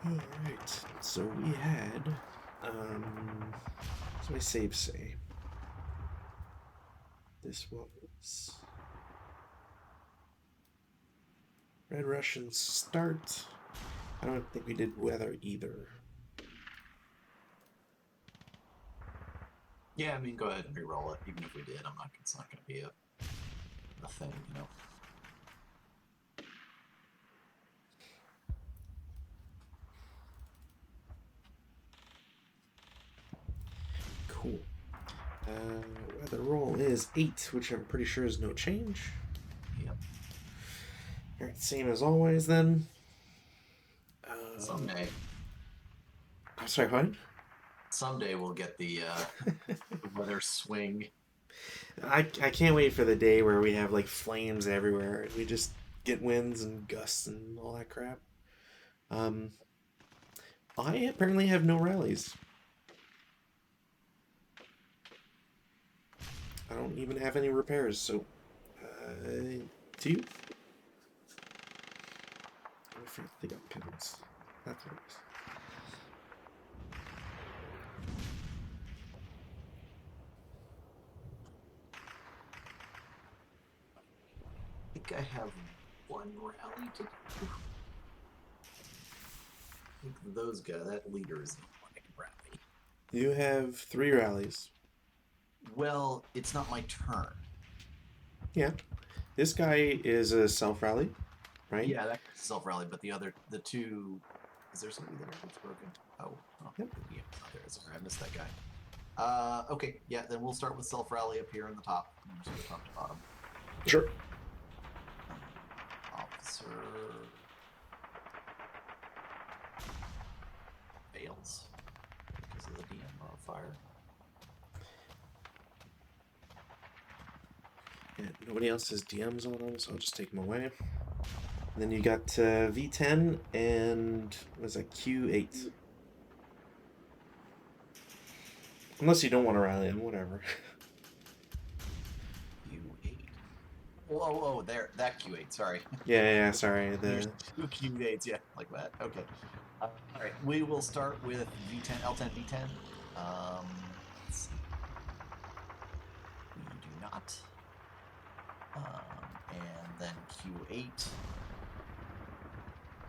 Alright, so we had, what's my save say? This was Red Russian start. I don't think we did weather either. Yeah, I mean, go ahead and re-roll it. Even if we did, it's not going to be a thing, you know. Cool. Weather roll is 8, which I'm pretty sure is no change. Yep. Alright, same as always then. Someday, I'm sorry, what? someday we'll get the weather swing. I can't wait for the day where we have like flames everywhere and we just get winds and gusts and all that crap. Um, I apparently have no rallies. I don't even have any repairs, so to you. I forgot they got pins. That's what it is. I think I have one rally to do. I think those guys, that leader is like rally. You have 3 rallies. Well, it's not my turn. Yeah. This guy is a self rally, right? Yeah, that self rally, but the two, is there somebody there that's broken? Oh, Yep. yeah, there is. Sorry, I missed that guy. Okay, yeah, then we'll start with self rally up here in the top. Just go top to bottom. Sure. Officer fails because of the DM modifier. Yeah, nobody else has DMs on them, so I'll just take them away. And then you got V10 and was that Q8? Unless you don't want to rally him, whatever. Q8. Oh, there, that Q8. Sorry. Yeah, sorry. There's The two Q8s. Yeah, like that. Okay. All right. We will start with V10, L10, V10. Let's see. We do not. And then Q8.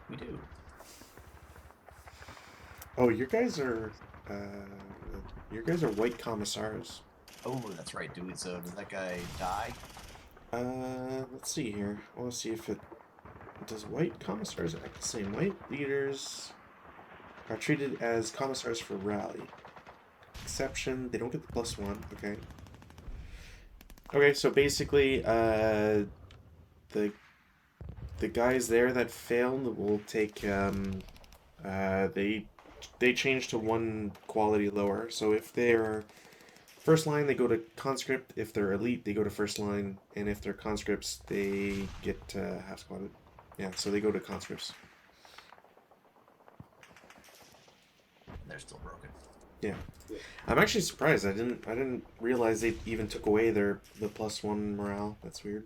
We do. Oh, your guys are white commissars. Oh, that's right. So does that guy die? Let's see here. I want to see if it does. White commissars act the same. White leaders are treated as commissars for rally. Exception: they don't get the +1. Okay. Okay, so basically, the guys there that failed will take they change to 1 quality lower. So if they're first line, they go to conscript. If they're elite, they go to first line, and if they're conscripts, they get half squatted. Yeah, so they go to conscripts. They're still broken. Yeah, I'm actually surprised. I didn't realize they even took away the +1 morale. That's weird.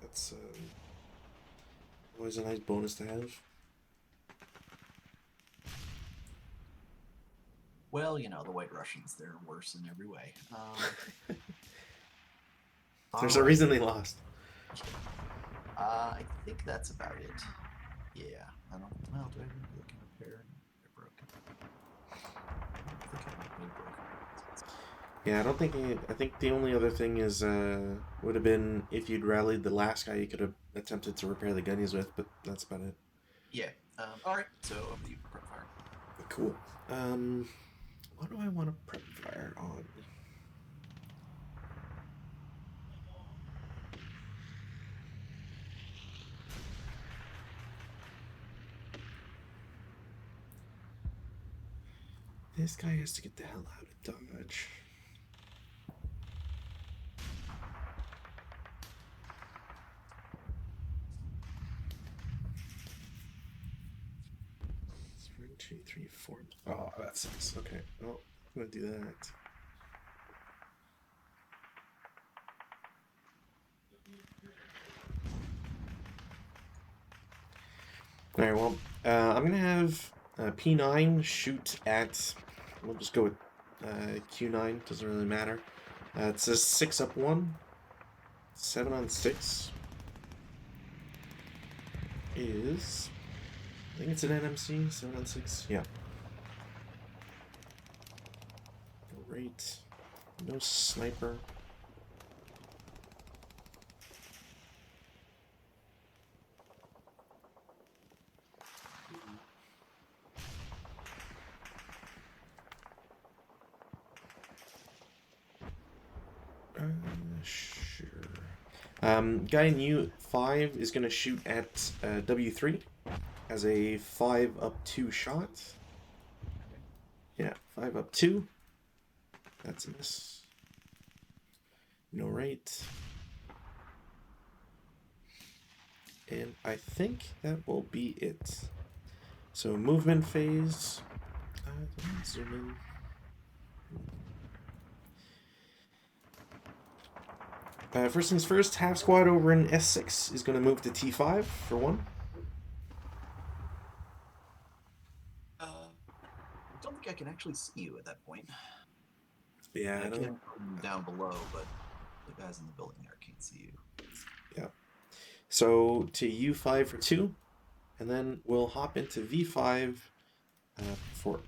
That's always a nice bonus to have. Well, the White Russians, they're worse in every way. There's a reason they lost. I think that's about it. Yeah. I don't. Well, do I even look in repair? They're broken. I don't think I have any broken. Yeah, I don't think. I think the only other thing is would have been if you'd rallied the last guy, you could have attempted to repair the gunnies with, but that's about it. Yeah. All right. So over to you, prep fire. Cool. What do I want to prep fire on? This guy has to get the hell out of Dodge. It's 1, 2, 3, 4. Oh, that sucks. Okay. Well, I'm gonna do that. Alright, well, I'm gonna have P9 shoot at. We'll just go with Q9. Doesn't really matter. It says 6 up 1, 7 on 6 is. I think it's an NMC. 7 on 6. Yeah. Great. No sniper. Sure. Guy in U5 is going to shoot at W3 as a 5 up 2 shot. Yeah, 5 up 2. That's a miss. No right. And I think that will be it. So movement phase. Zoom in. First things first, half squad over in S6 is going to move to T5 for 1. I don't think I can actually see you at that point. Yeah, I can come down below, but the guys in the building there can't see you. Yeah. So to U5 for 2, and then we'll hop into V5 for.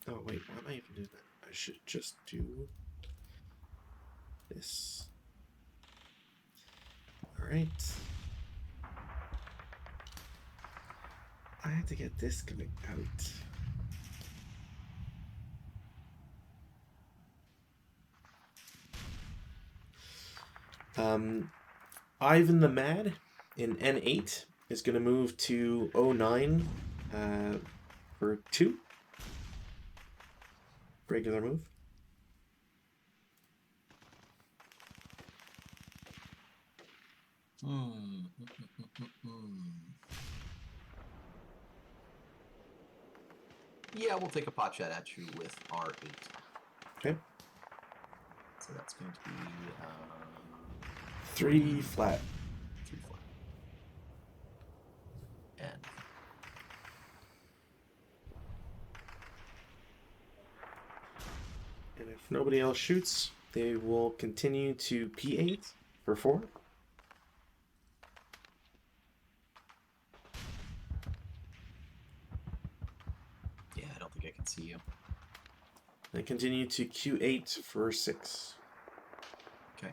Oh wait, why am I even doing that? I should just do this. Alright. I have to get this coming out. Ivan the Mad in N8 is going to move to 09 for 2. Regular move. Yeah, we'll take a pot shot at you with R8. Okay. So that's going to be 3 flat. 3 flat. And if nobody else shoots, they will continue to P8 for 4. yeah, I don't think I can see you. They continue to Q8 for 6. Okay.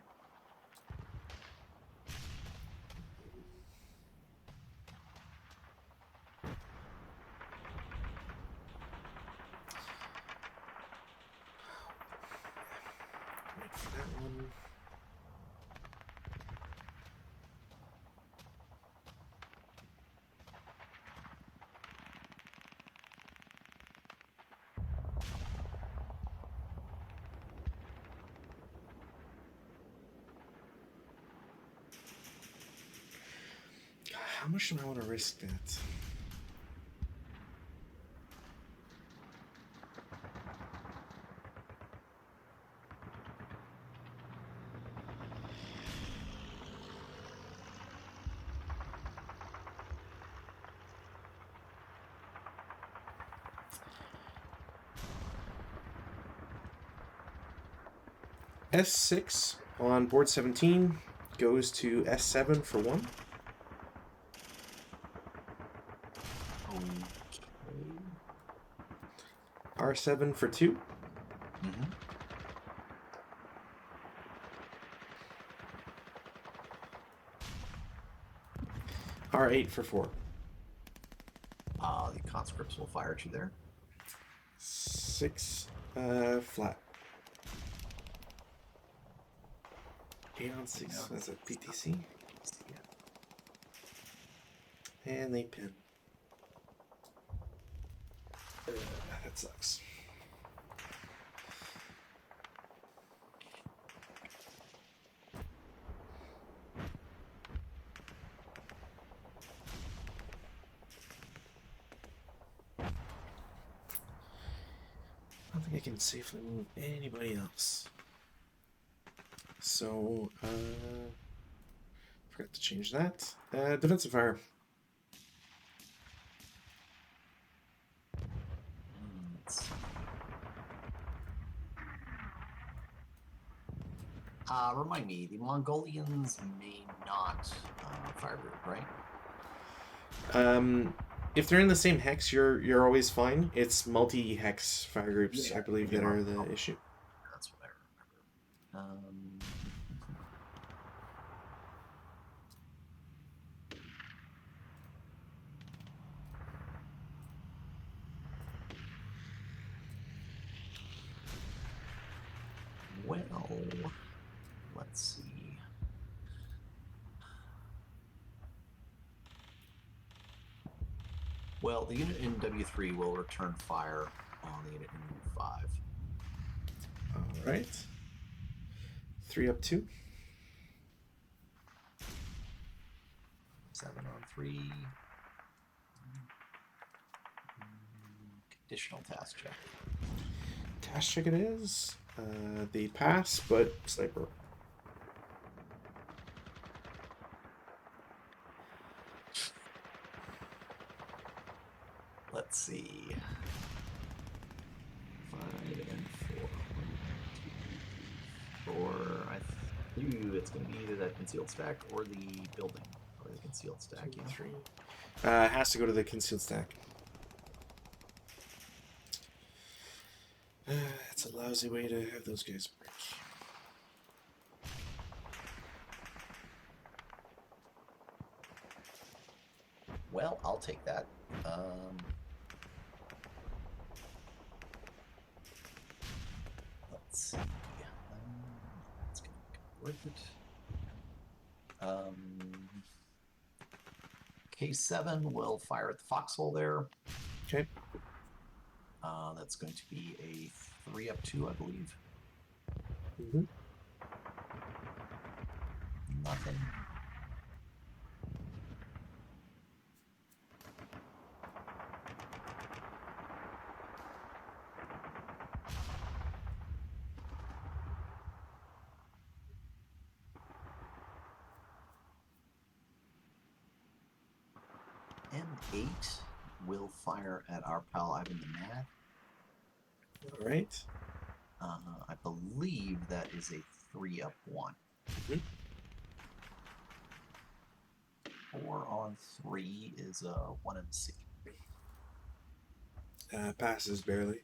Wait for that one. How much do I want to risk that? S6 on board 17 goes to S7 for 1. Okay. R7 for 2. Mm-hmm. R8 for 4. The conscripts will fire at you there. 6 flat. 8 on 6 as a PTC. And they pin. That sucks. I don't think I can safely move anybody else. So, forgot to change that. Defensive fire. Remind me, the Mongolians may not fire group, right? If they're in the same hex, you're always fine. It's multi-hex fire groups, I believe, that are the issue. That's what I remember. Well, let's see. Well, the unit in W3 will return fire on the unit in U5. All right. 3 up 2. 7 on 3. Conditional task check. Task check it is. They pass, but sniper. Let's see. 5 and 4. 1, 2, 3, 4. I think it's going to be either that concealed stack or the building. Or the concealed stack. 2, 3. Has to go to the concealed stack. That's a lousy way to have those guys break. Well, I'll take that. Let's see. It's going to be worth it. K7 will fire at the foxhole there. Okay. That's going to be a 3 up 2, I believe. Mm-hmm. Nothing. M8 will fire at our pal Ivan the Mad. All right. I believe that is a 3 up 1. Mm-hmm. 4 on 3 is a 1 and 6. Passes barely.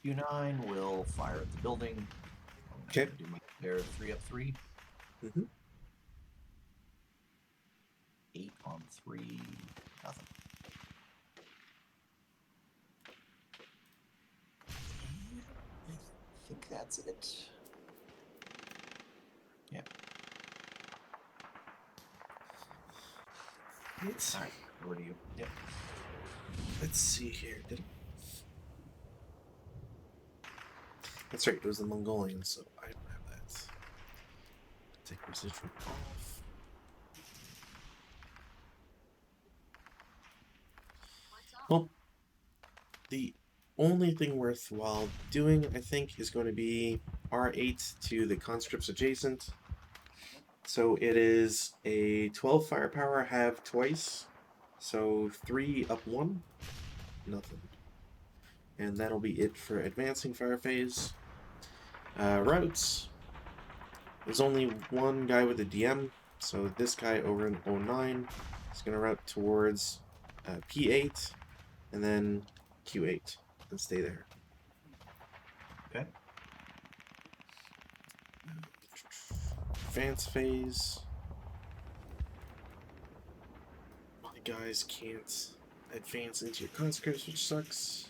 Q9 will fire at the building. Okay. Do my pair 3 up 3. Mm-hmm. 8 on 3. Nothing. I think that's it. Yeah. All right. Over to you. Yep. Let's see here. That's right. It was the Mongolians, so I don't have that. Take residual off. Well, the only thing worthwhile doing, I think, is going to be R8 to the conscripts adjacent. So it is a 12 firepower, have twice. So 3 up 1. Nothing. And that'll be it for advancing fire phase. Routes. There's only one guy with a DM, so this guy over in 09 is going to route towards P8 and then Q8 and stay there. Okay. Advance phase. My guys can't advance into your conscripts, which sucks.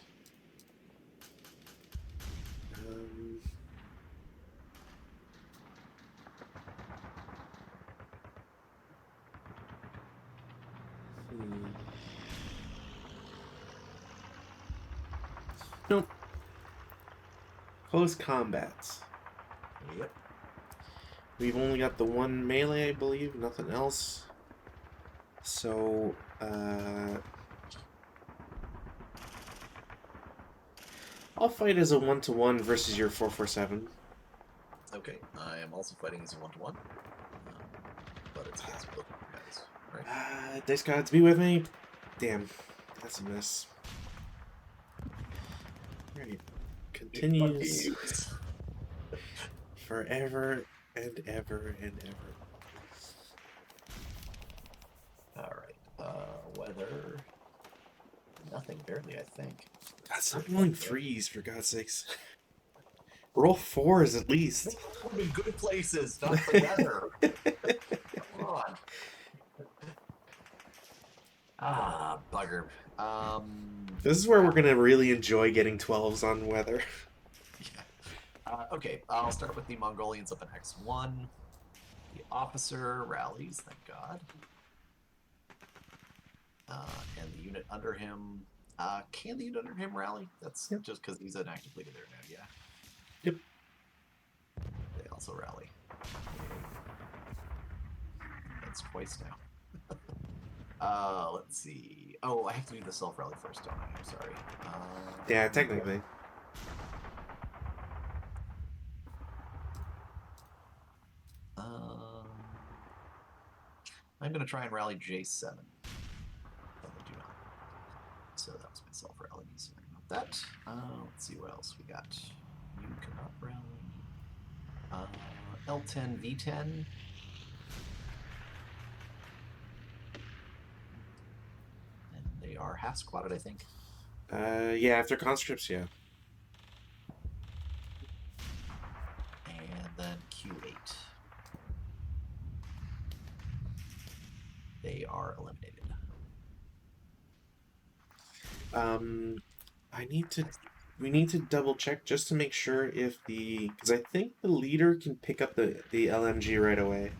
Nope. Close combats. Yep. We've only got the one melee, I believe, nothing else. So, I'll fight as a 1-to-1 versus your 4-4-7. Okay, I am also fighting as a 1-to-1. But it's against both guys, right? Dice gods, be with me. Damn, that's a miss. Right. Continues forever and ever and ever. Alright, weather. Nothing, barely, I think. That's not rolling threes, for God's sakes. Roll fours at least. We're in good places, not the weather. Come on. Ah, bugger. This is where we're gonna really enjoy getting 12s on weather. Yeah. Okay, I'll start with the Mongolians up in X1. The officer rallies, thank God. And the unit under him. Can the unit under him rally? That's just because he's an active leader there now, yeah. Yep. They also rally. That's twice now. Let's see. Oh, I have to do the self-rally first, don't I? I'm sorry. Yeah, technically. I'm going to try and rally J7. But I do not. So that was my self-rally. Sorry about that. Let's see what else we got. You cannot rally. L10, V10. And they are half squatted, I think. Yeah, after conscripts, yeah. And then Q8. They are eliminated. We need to double check just to make sure if because I think the leader can pick up the LMG right away.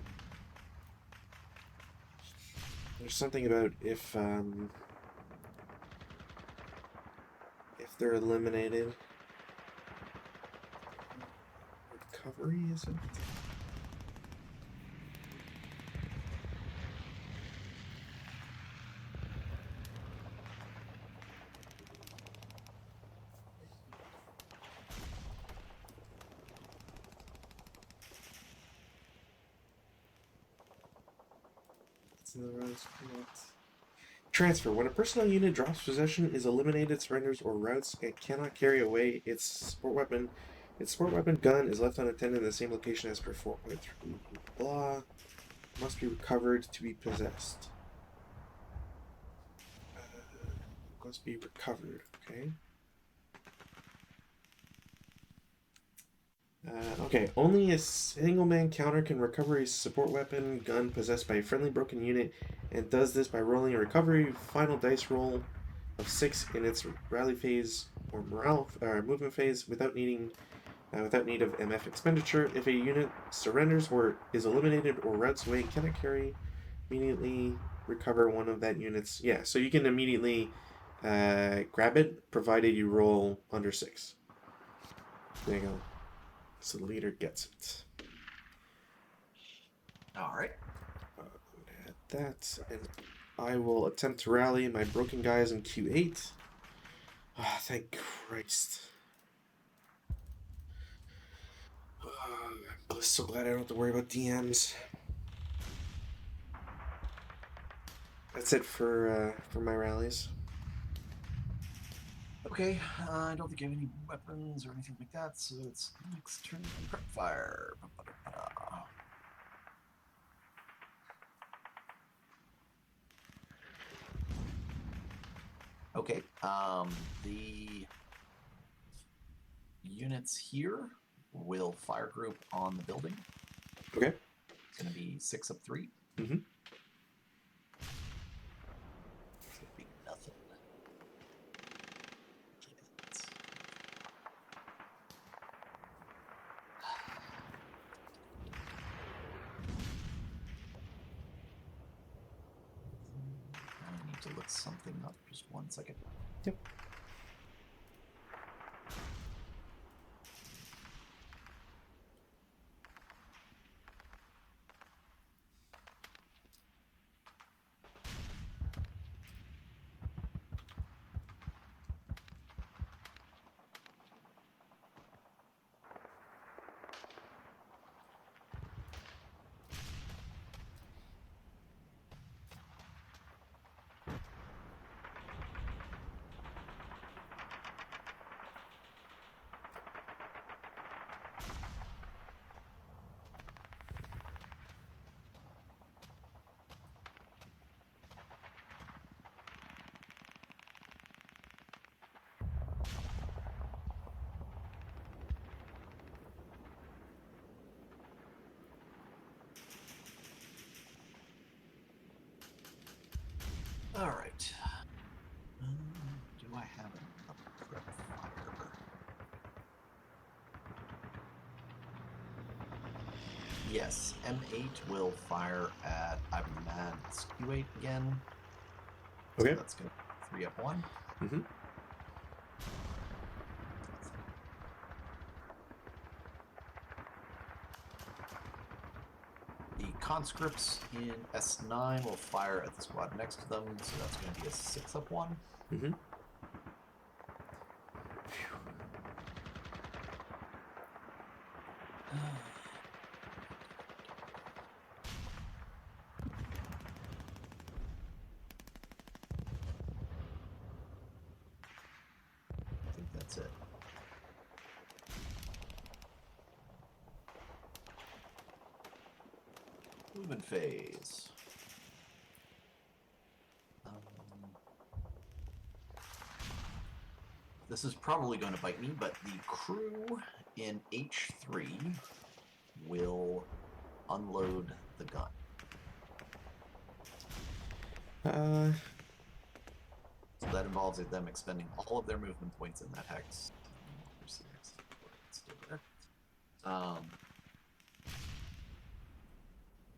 There's something about if they're eliminated. Recovery, is it? Transfer. When a personnel unit drops possession, is eliminated, surrenders, or routes, it cannot carry away its support weapon. Its support weapon gun is left unattended in the same location as per 4.3. Blah. Must be recovered to be possessed. Must be recovered. Okay. Okay, only a single-man counter can recover a support weapon gun possessed by a friendly broken unit, and does this by rolling a recovery final dice roll of 6 in its rally phase or morale movement phase without need of MF expenditure. If a unit surrenders or is eliminated or routes away, cannot carry, immediately recover one of that unit's. Yeah, so you can immediately grab it, provided you roll under 6. There you go. So the leader gets it. Alright. Add that, and I will attempt to rally my broken guys in Q8. Ah, thank Christ. I'm so glad I don't have to worry about DMs. That's it for my rallies. Okay, I don't think I have any weapons or anything like that, so it's next turn prep fire. Okay, the units here will fire group on the building. Okay. It's going to be 6 up 3. Mm-hmm. It's going to be nothing. I need to look something up. Just 1 second. Yep. All right. Do I have another prep fire? Yes, M8 will fire at Ivan's Q8 again. Okay. So that's going to 3 up 1. Mm-hmm. The conscripts in S9 will fire at the squad next to them, so that's going to be a 6 up 1. Mm-hmm. I think that's it. Movement phase. This is probably going to bite me, but the crew in H3 will unload the gun. So that involves them expending all of their movement points in that hex. Where's the hex? It's still there.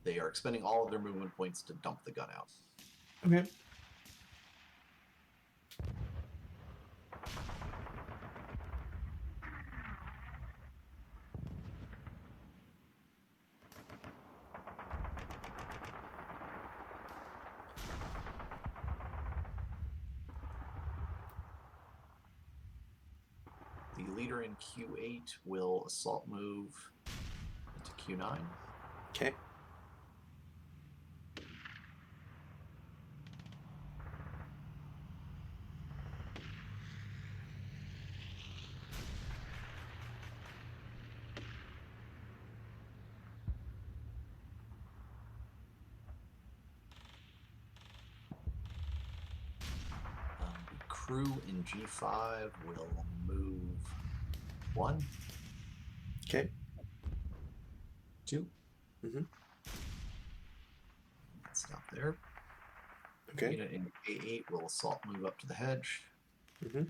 They are expending all of their movement points to dump the gun out. Okay. The leader in Q8 will assault move into Q9. Okay. The crew in G5 will move 1. Okay. 2. Mm-hmm. Stop there. Okay. Unit in A8 will assault move up to the hedge. Mm-hmm.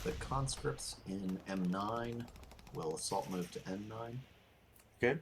The conscripts in M9 will assault move to N9. Okay.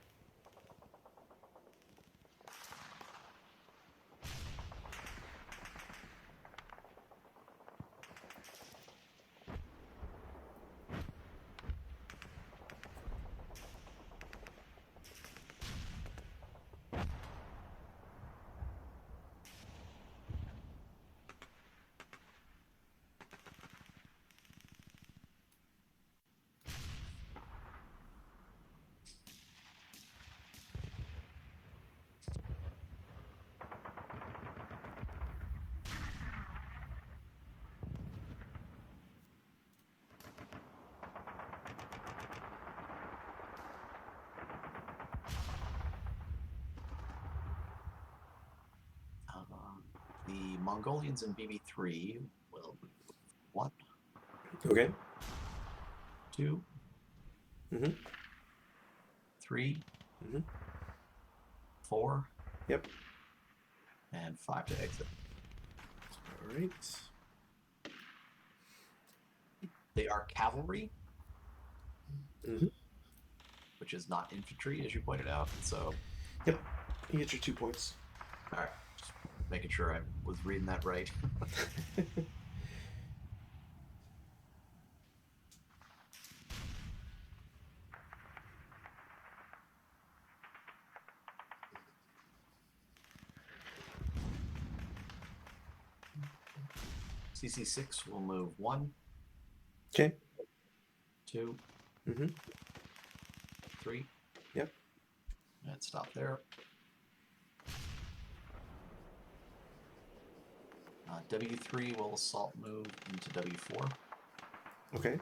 The Mongolians in BB3 will move 1, Okay. 2, Mm-hmm. 3, Mm-hmm. 4, Yep. and 5 to exit. All right. They are cavalry, Mm-hmm. which is not infantry, as you pointed out. So, Yep. You get your 2 points. all right, just making sure I was reading that right. CC6 will move 1, Okay. 2, Mm-hmm. 3. Yep. And stop there. W3 will assault move into W4. Okay.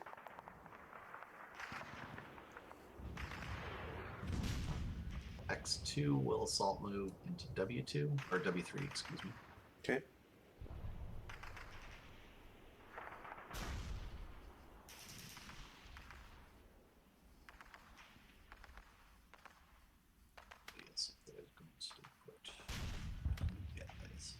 X2 will assault move into W2, or W3, excuse me. Okay. Yes, that is going to put. Yeah, that is.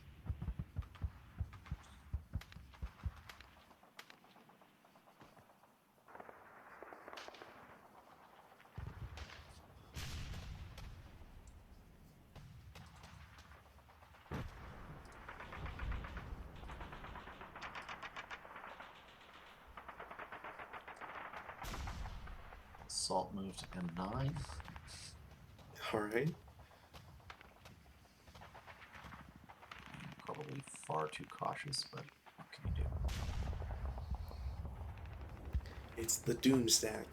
Assault move to M9. All right. Probably far too cautious, but what can you do? It's the Doom stack.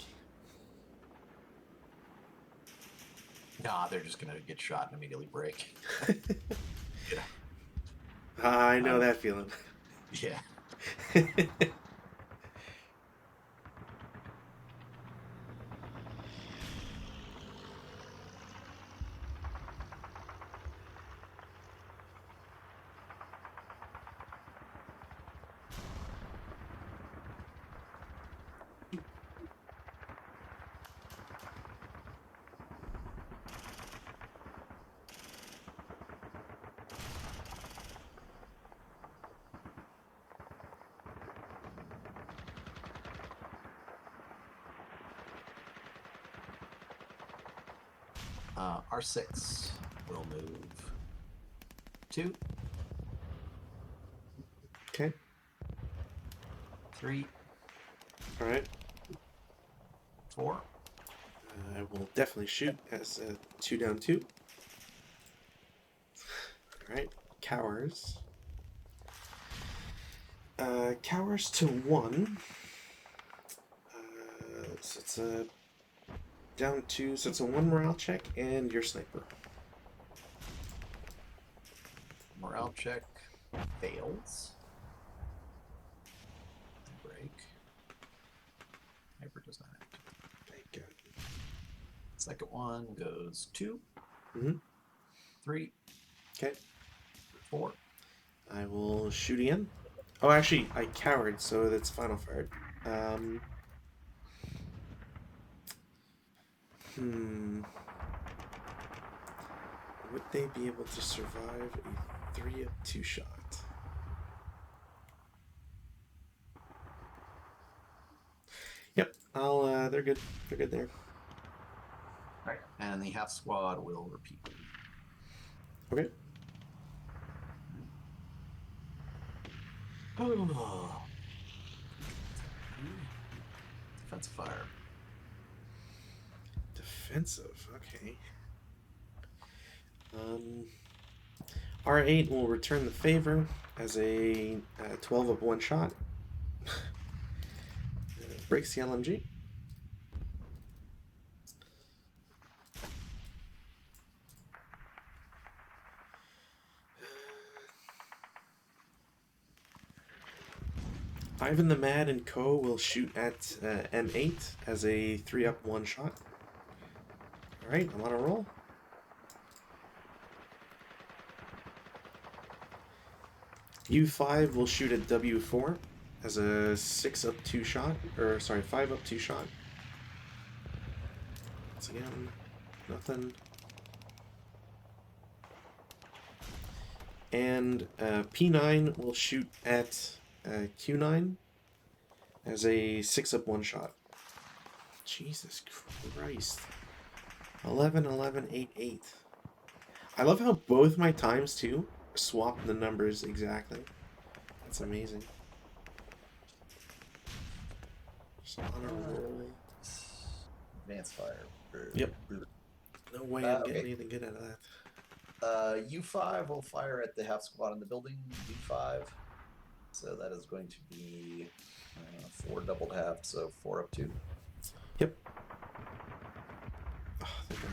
Nah, they're just gonna get shot and immediately break. Yeah. I know that feeling. Yeah. R6 will move 2, Okay. 3, All right. 4. I will definitely shoot as a 2 down 2. All right. Cowers. Cowers to 1. So it's a down 2. So it's a 1 morale check and your sniper. Morale check fails. Break. Hyper does not have to. Thank God. Second one goes 2, Mhm. 3, Okay. 4. I will shoot again. Oh, actually, I cowered, so that's final fire. Would they be able to survive a 3 up 2 shot? Yep. They're good. They're good there. Right. And the half squad will repeat. Okay. Oh. Defensive fire. Defensive. Okay. R8 will return the favor as a 12 up 1 shot. Breaks the LMG. Ivan the Mad and Co. will shoot at M8 as a 3 up 1 shot. Alright, I'm on a roll. U5 will shoot at W4 as a 6 up 2 shot. Or, sorry, 5 up 2 shot. Once again, nothing. And P9 will shoot at Q9 as a 6 up 1 shot. Jesus Christ. 11, 11, 8, 8. I love how both my times, too, swap the numbers exactly. That's amazing. Just on a roll. Advanced fire. Yep. No way I'm getting Okay. anything good out of that. U5 will fire at the half squad in the building. U5. So that is going to be 4 doubled half, so 4 up 2. Yep. Oh, thank God.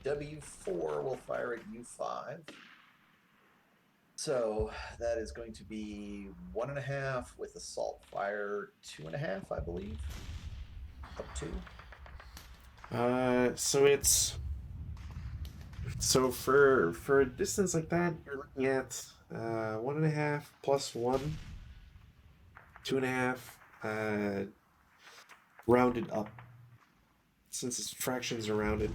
W4 will fire at U5. So that is going to be 1.5 with assault fire 2.5, I believe. Up to. So for a distance like that, you're looking at 1.5 plus 1, 2.5, rounded up, since its fractions are rounded,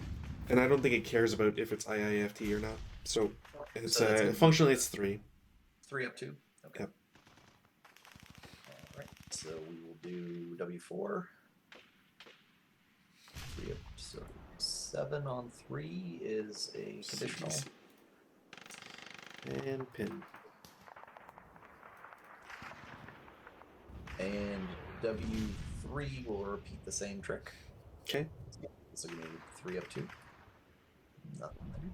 and I don't think it cares about if it's IIFT or not. So it's So that's gonna functionally be, it's 3. 3 up 2. Okay. Yep. All right. So we will do W4. 3 up. So 7 on 3 is a conditional. And pin. And W3 will repeat the same trick. Okay. So you need 3 up 2. Nothing there.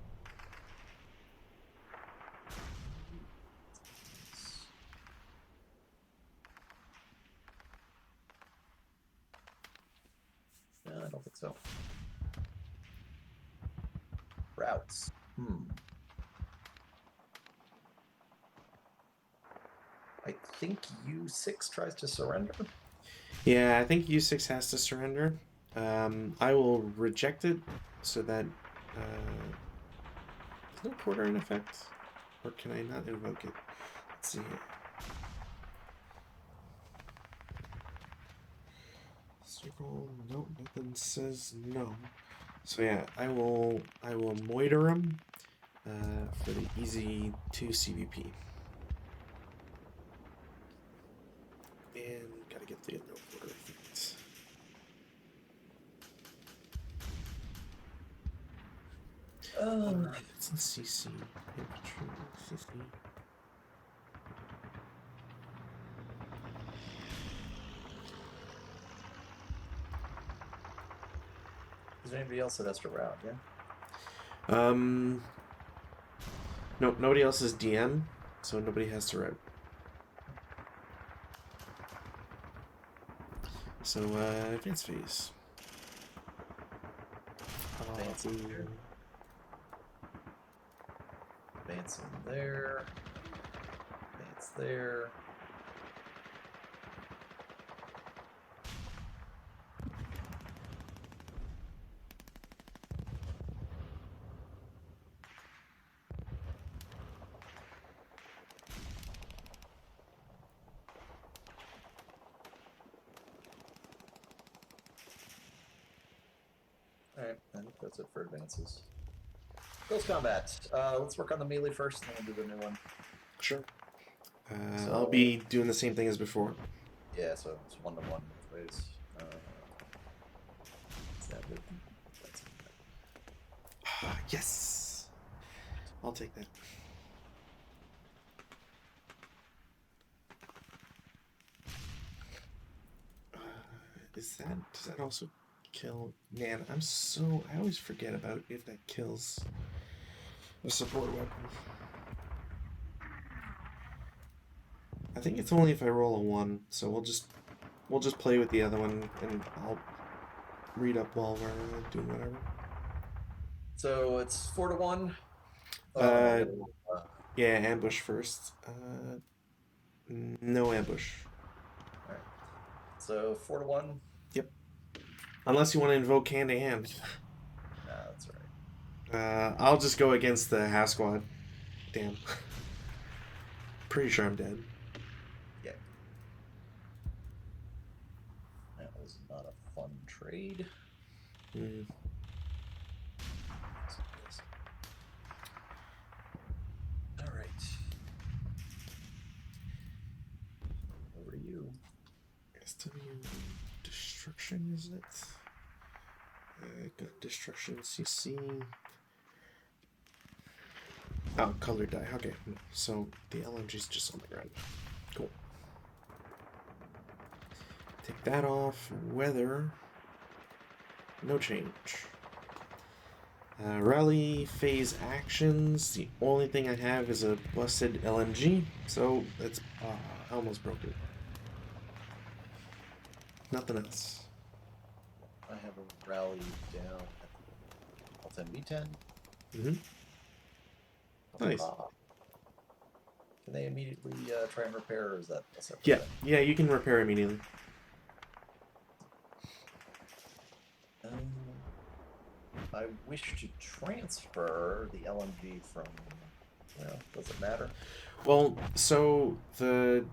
No, I don't think so. Routes. I think U6 tries to surrender. Yeah, I think U6 has to surrender. I will reject it so that is no quarter in effect, or can I not invoke it? Let's see here. Circle. No, nothing says no. So yeah, I will moiter him for the easy 2 CVP. And gotta get the no quarter effect. Alright, it's in CC. Infantry, CC. Is there anybody else that has to route? Yeah. Nope, nobody else is DM, so nobody has to route. So, advance phase. Advance here. Advance in there. Advance there. Alright, I think that's it for advances. Close combat. Let's work on the melee first, and then we'll do the new one. Sure. So, I'll be doing the same thing as before. Yeah, so it's 1-to-1 both ways. Is that good? That's Yes! I'll take that. Does that also kill? Man, I always forget about if that kills a support weapon. I think it's only if I roll a 1, so we'll just play with the other one, and I'll read up while we're doing whatever. So it's 4-to-1. Yeah, ambush first. No ambush. Alright. So 4-to-1. Yep. Unless you want to invoke hand to hand. Nah, that's alright. I'll just go against the half squad. Damn. Pretty sure I'm dead. Yeah. That was not a fun trade. Alright. Over to you. SW destruction, is it? Got destruction CC. Oh, colored die. Okay, so the LMG's just on the ground. Cool. Take that off. Weather. No change. Rally phase actions. The only thing I have is a busted LMG, so that's almost broken. Nothing else. I have a rally down. I'll L10 V10. Mm-hmm. Nice. Can they immediately try and repair, or is that a separate Yeah, thing? yeah, you can repair immediately. I wish to transfer the LMG from. Well, does it matter? Well, so the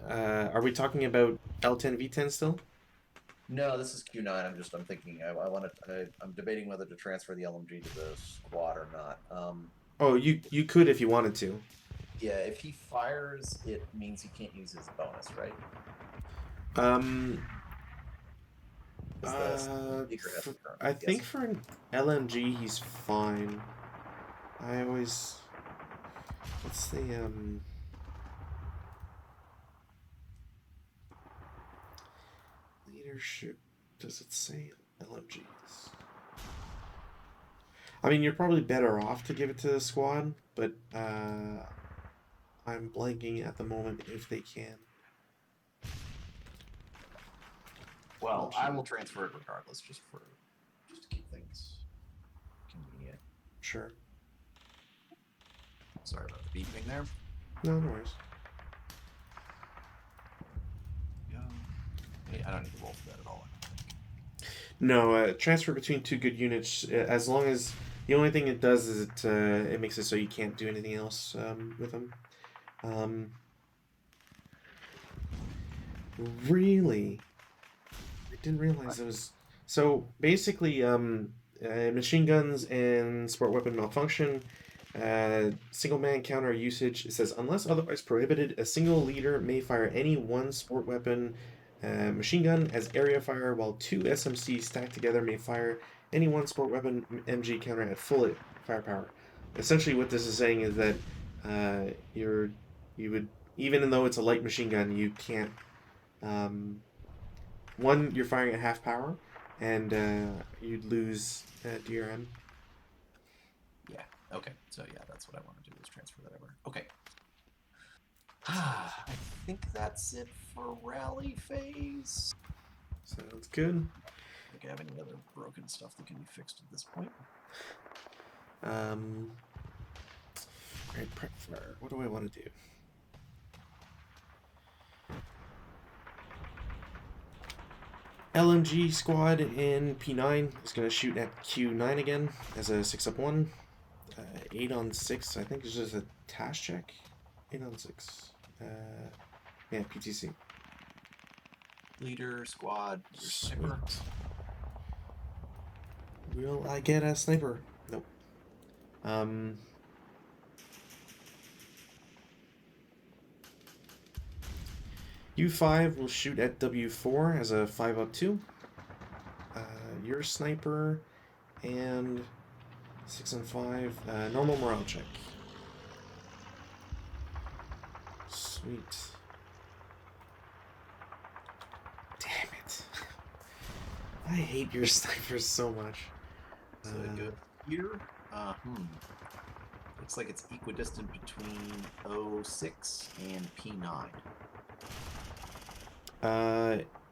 are we talking about L10 V10 still? No, this is Q9. I'm thinking. I'm debating whether to transfer the LMG to the squad or not. Oh, you could if you wanted to. Yeah, if he fires, it means he can't use his bonus, right? Um, Because the leader has to turn, I I'm think guessing. for an LMG he's fine. I always what's the leadership? Does it say LMGs? I mean, you're probably better off to give it to the squad, but I'm blanking at the moment if they can. Well, I LMG. will transfer it regardless, just to keep things convenient. Sure. Sorry about the beeping there. No, no worries. Yeah. Hey, I don't need to roll for that at all. No, transfer between two good units. As long as the only thing it does is it makes it so you can't do anything else with them. Um, really, I didn't realize it was so. Basically, machine guns and sport weapon malfunction. Single man counter usage. It says unless otherwise prohibited, a single leader may fire any one sport weapon machine gun as area fire, while two SMCs stacked together may fire any one sport weapon MG counter at full firepower. Essentially, what this is saying is that you would, even though it's a light machine gun, you can't. One, you're firing at half power, and you'd lose DRM. Yeah. Okay. So yeah, that's what I want to do is transfer that over. Okay. I think that's it for rally phase. Sounds good. I think I have any other broken stuff that can be fixed at this point. Great prep for what do I want to do? LMG squad in P9 is going to shoot at Q9 again as a 6-up-1. 8 on 6, I think it's just a task check. 8 on 6. Yeah, PTC. Leader, squad, your sniper. Will I get a sniper? Nope. U5 will shoot at W4 as a 5-up-2. Your sniper and 6 and 5. Normal morale check. Sweet. Damn it. I hate your snipers so much. So it goes here. Looks like it's equidistant between 06 and P9.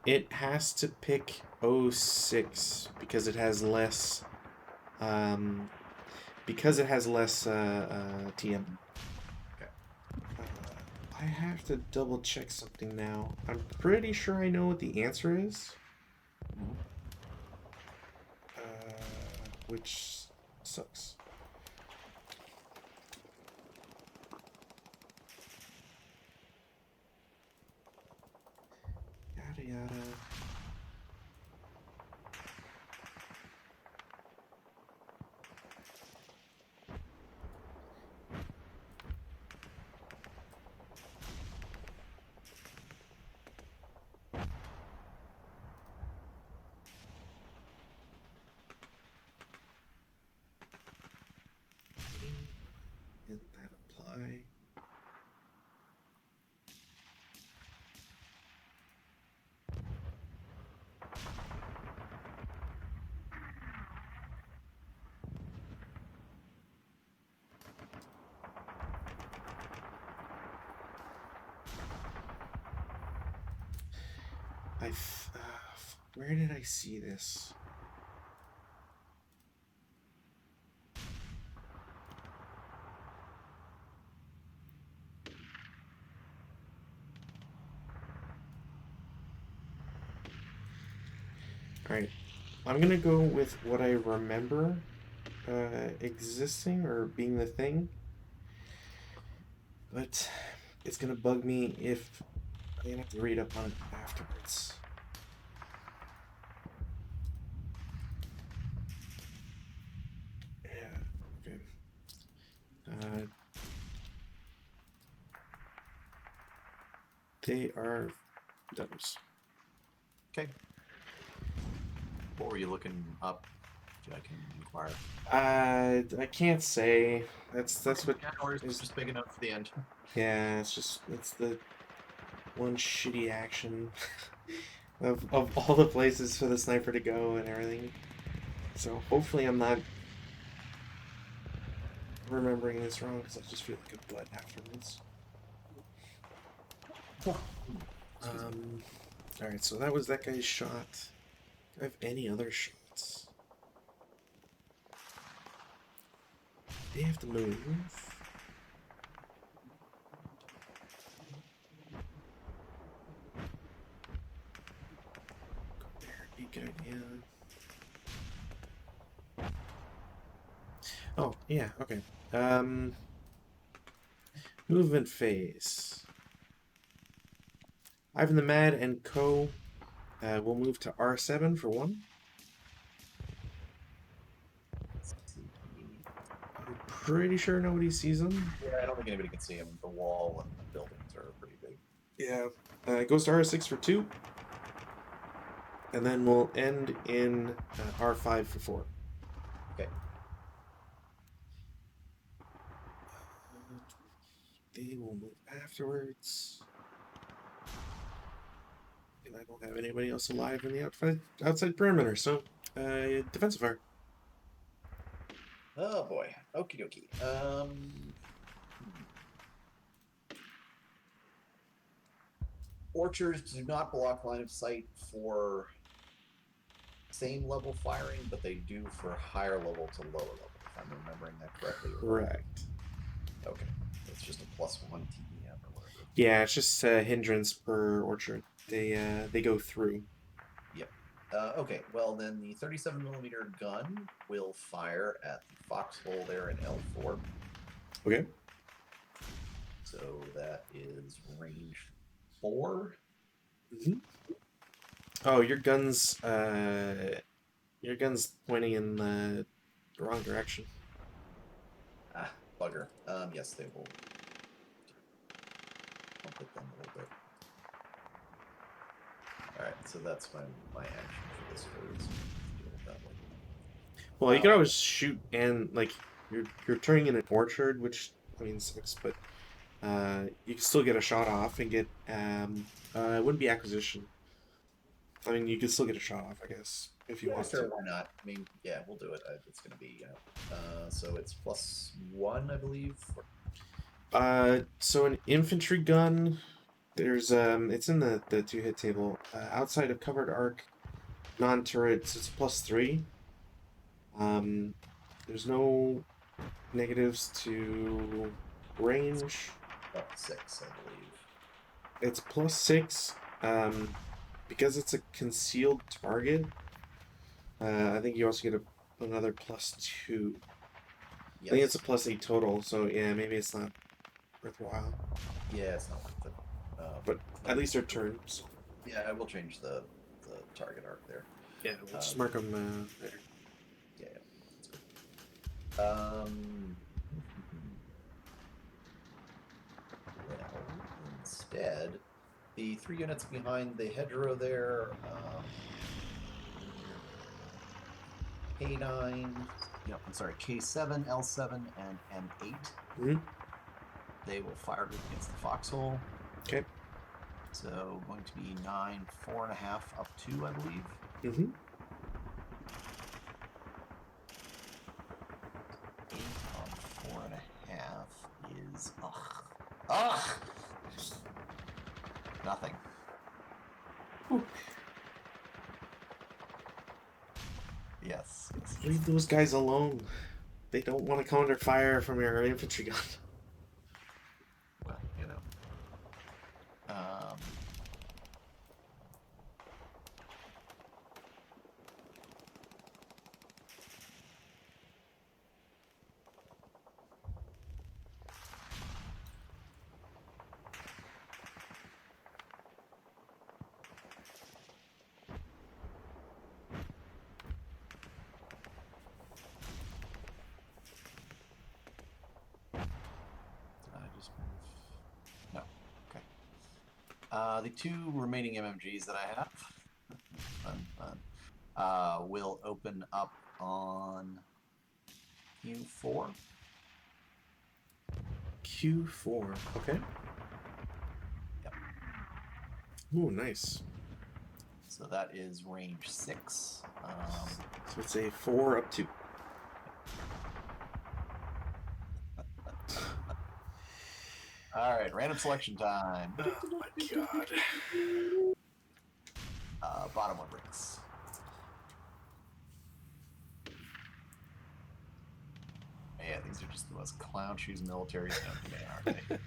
It has to pick 06 because it has less TM. Okay. I have to double check something now. I'm pretty sure I know what the answer is. Which sucks. Yada yada. And that apply. Where did I see this? Alright. I'm gonna go with what I remember existing or being the thing. But it's gonna bug me if I'm gonna have to read up on it afterwards. Yeah, okay. They are those. Okay. What were you looking up? I can inquire. I can't say. That's what Yeah, or it's is. just big enough for the end. Yeah, it's the one shitty action of all the places for the sniper to go and everything. So hopefully I'm not remembering this wrong because I just feel like a butt afterwards. All right, so that was that guy's shot. Do I have any other shots? They have to move. Go there, be a good idea. Oh, yeah, okay. Movement phase. Ivan the Mad and Co. Will move to R7 for one. I'm pretty sure nobody sees them. Yeah, I don't think anybody can see him. The wall and the buildings are pretty big. Yeah. It goes to R6 for two. And then we'll end in R5 for four. Okay. They will move afterwards. And I don't have anybody else alive in the outside perimeter, so defensive fire. Oh boy. Okie dokie. Orchards do not block line of sight for same level firing, but they do for higher level to lower level, if I'm remembering that correctly. Correct. Okay. It's just a +1 TEM or whatever. Yeah, it's just a hindrance per orchard. They go through. Yep. Okay, well then the 37mm gun will fire at the foxhole there in L4. Okay. So that is range 4. Mm-hmm. Oh, your gun's pointing in the wrong direction. Ah, bugger. Yes, they will. I'll put them a little bit. Alright, so that's my action for this phase. Deal with that one. Well, you could always shoot and like you're turning in an orchard, which I mean sucks, but you can still get a shot off and get it wouldn't be acquisition. I mean, you could still get a shot off, I guess, if you want sure, to. why not? I mean, yeah, we'll do it. It's going to be, so it's +1, I believe. So an infantry gun, there's it's in the two hit table. Outside of covered arc, non-turrets, it's +3. There's no negatives to range. +6, I believe. It's +6. Because it's a concealed target. I think you also get another +2. Yes. I think it's a +8 total. So yeah, maybe it's not worthwhile. Yeah, it's not worth it. But at least our turns. Yeah, I will change the target arc there. Yeah, we'll just mark them there. Yeah, that's good. Well, instead, the 3 units behind the hedgerow there, K9, yep, I'm sorry, K7, L7, and M8. Mm-hmm. They will fire against the foxhole. Okay. So going to be 9, 4.5 up 2, I believe. Mm-hmm. 8 on 4.5 is ugh. Nothing. Ooh. Yes. Leave those guys alone. They don't want to come under fire from your infantry gun. Well, you know. The 2 remaining MMGs that I have, fun, will open up on Q4. Q4. Okay. Yep. Ooh, nice. So that is range 6. So it's a 4 up 2. All right, random selection time. Oh my god. Bottom 1 bricks. Yeah, these are just the most clown shoes militaries known to man, aren't they?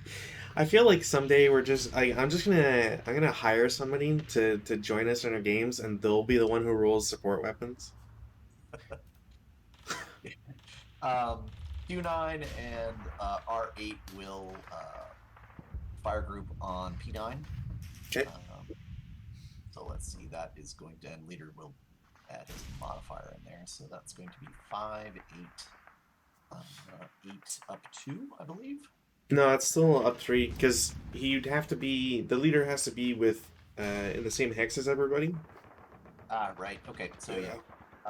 I feel like someday I'm gonna hire somebody to join us in our games, and they'll be the one who rolls support weapons. Q9 and R8 will fire group on P9. Okay. So let's see, that is going to, and leader will add his modifier in there. So that's going to be 5, 8 up 2, I believe. No, it's still up 3 because the leader has to be with in the same hex as everybody. Right. Okay. So yeah,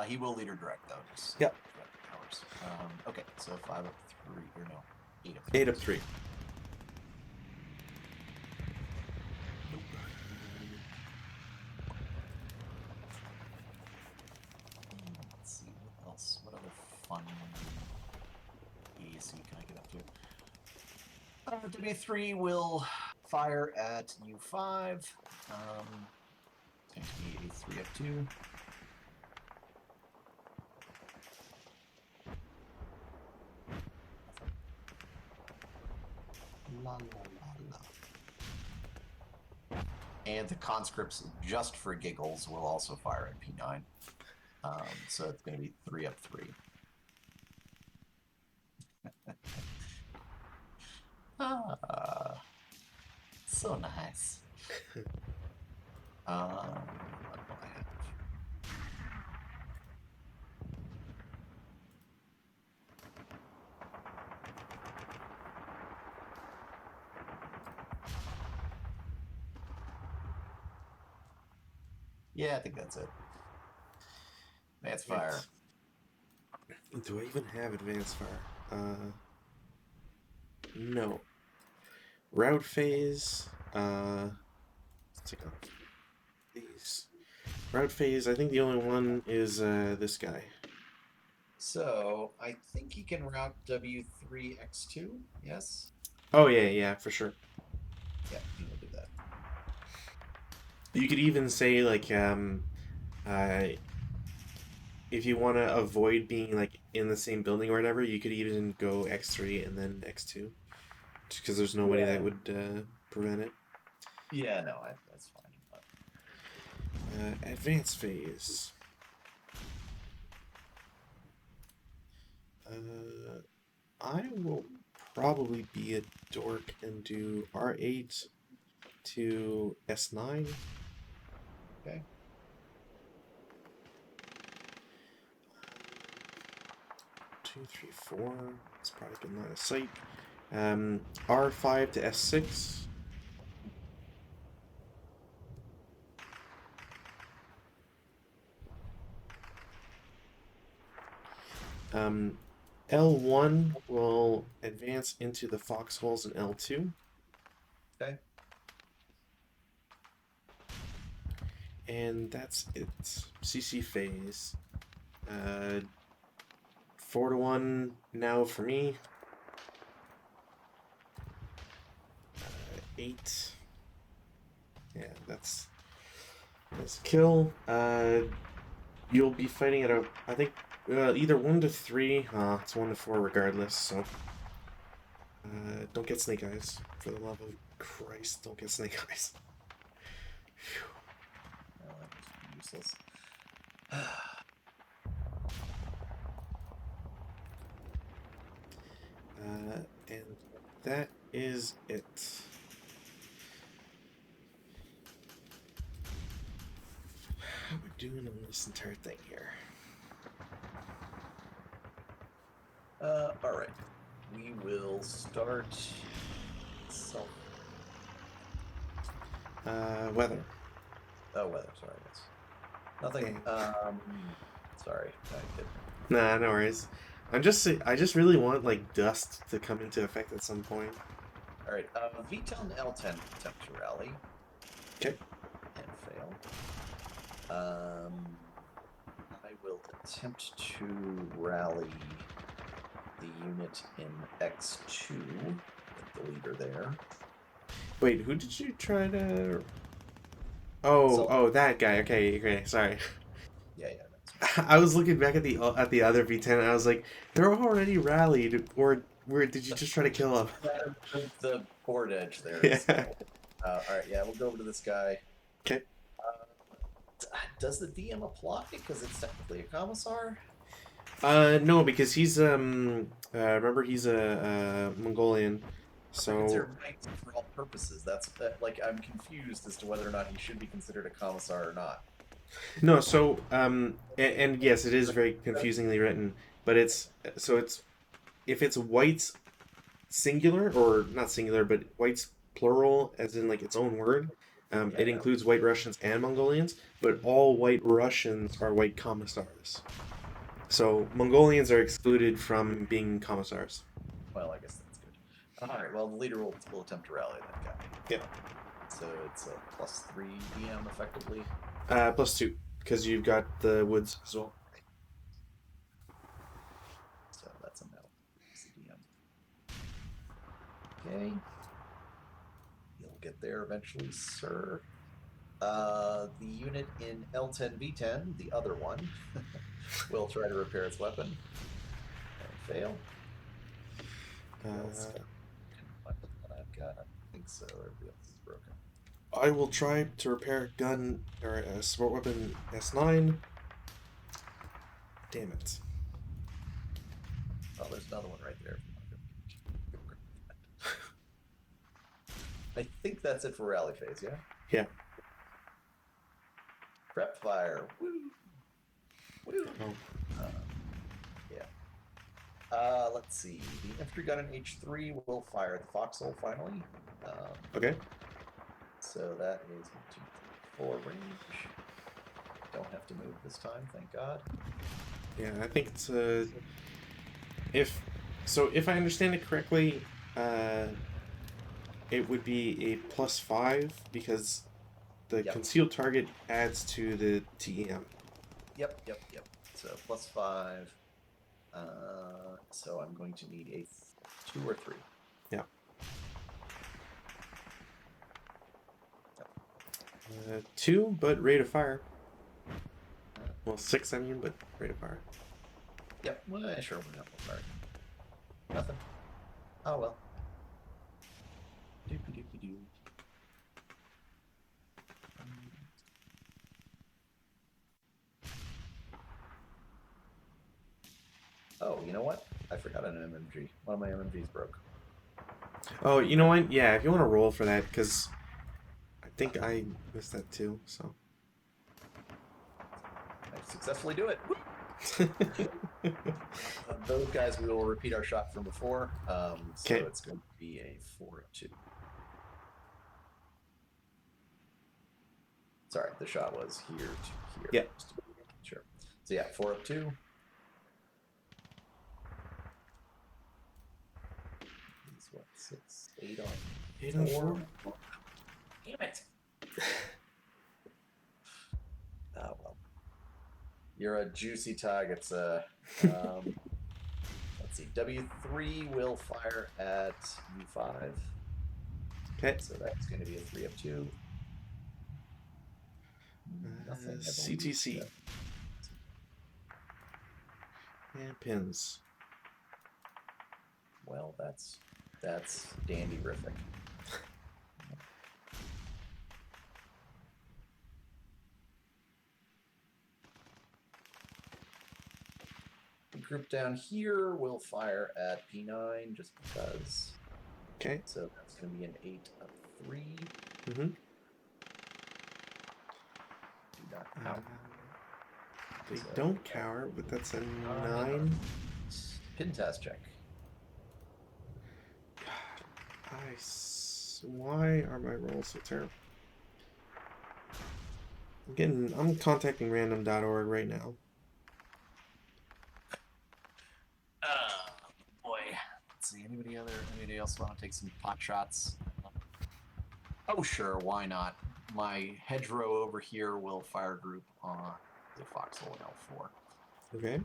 he will leader direct though. Just, Yep. Powers. Okay. So 5 up 3, or no, 8 up 3. 8 up 3. Let's see what else. What other fun EAC can I get up to? W3 will fire at U5. It's going to be a 3 up 2. La, la, la, la. And the conscripts, just for giggles, will also fire at P9. So it's going to be 3 up 3. So nice. What do I have? Yeah, I think that's it. Advanced fire. Do I even have advanced fire? No. Route phase. Let's take off these. Route phase. I think the only one is this guy. So I think you can route W3X2. Yes. Oh yeah, for sure. Yeah, you will do that. You could even say like if you want to avoid being like in the same building or whatever, you could even go X3 and then X2, just because there's nobody that would prevent it. Yeah, no, that's fine. Advanced phase. I will probably be a dork and do R8 to S9. Okay. 2, 3, 4. It's probably been line of sight. R5 to S6. L1 will advance into the foxholes in L2. Okay. And that's it. CC phase. 4 to 1 now for me. 8. Yeah, that's kill. You'll be fighting at I think either 1 to 3. It's 1 to 4 regardless. So don't get snake eyes. For the love of Christ, don't get snake eyes. Well, that's useless. And that is it. How are we doing on this entire thing here? All right. We will start. Weather. Oh, weather. Sorry, yes. Nothing. Okay. Sorry. I did. Nah, no worries. I just really want like dust to come into effect at some point. All right. V10 L10 attempt to rally Okay. and fail. I will attempt to rally the unit in X2 with the leader there. Wait, who did you try to? Oh, So, oh, that guy. Okay, okay. Sorry. yeah, that's I was looking back at the other V10. And I was like, they're already rallied, or where did you just try to kill him? the board edge there is. Yeah. All right, yeah, we'll go over to this guy. Okay. Does the DM apply? Because it's technically a commissar. No, because he's remember he's a Mongolian, They're so considered knights for all purposes. That's like I'm confused as to whether or not he should be considered a commissar or not. no, so and yes, it is very confusingly written, but it's if it's whites singular or not singular, but whites plural, as in like its own word. Yeah, It no. includes White Russians and Mongolians, but all White Russians are White Commissars. So Mongolians are excluded from being Commissars. Well, I guess that's good. All right. Well, the leader will attempt to rally that guy. Yeah. So it's a +3 DM effectively. +2, because you've got the woods as well. So that's a no. It's the DM. Okay. You'll get there eventually, sir. The unit in L10V10, the other one, will try to repair its weapon and fail. Weapon that I've got, I think so. Everybody else is broken. I will try to repair a gun or a support weapon S9. Damn it. Oh, there's another one right there. I think that's it for rally phase, yeah? Yeah. Prep fire. Woo! Woo! Oh. Yeah. Let's see. The infantry gun in H3 will fire the foxhole finally. Okay. So that is 1, 2, 3, 4 range. Don't have to move this time, thank God. Yeah, I think it's if I understand it correctly, it would be a +5 because the concealed target adds to the TEM. Yep. So +5. So I'm going to need a 2 or 3. Yeah. 2, but rate of fire. Well, 6, I mean, but rate of fire. Yep. Well, sure, we're not fire. Nothing. Oh well. Doopy doopy doo. Oh, you know what? I forgot an MMG. One of my MMGs broke. Oh, you know what? Yeah, if you want to roll for that, because I think I missed that too, so. I successfully do it. Those guys, we will repeat our shot from before. So it's going to be a 4-2. Sorry, the shot was here to here. Yeah. Sure. So yeah, 4-2. What, 6, 8 on 8 on 4. Damn it. Oh well. You're a juicy target, sir. Let's see. W3 will fire at U5. Okay. So that's going to be a 3 of 2. Nothing. CTC. And pins. Well, that's dandy-rific. The group down here will fire at P9 just because. Okay. So that's going to be an 8 of 3. Mm-hmm. Do not cower. They don't cower, but that's a 9. Pin test check. God, why are my rolls so terrible? I'm contacting random.org right now. Boy. Let's see. Anybody else want to take some pot shots? Oh, sure. Why not? My hedgerow over here will fire group on the foxhole in L4. Okay.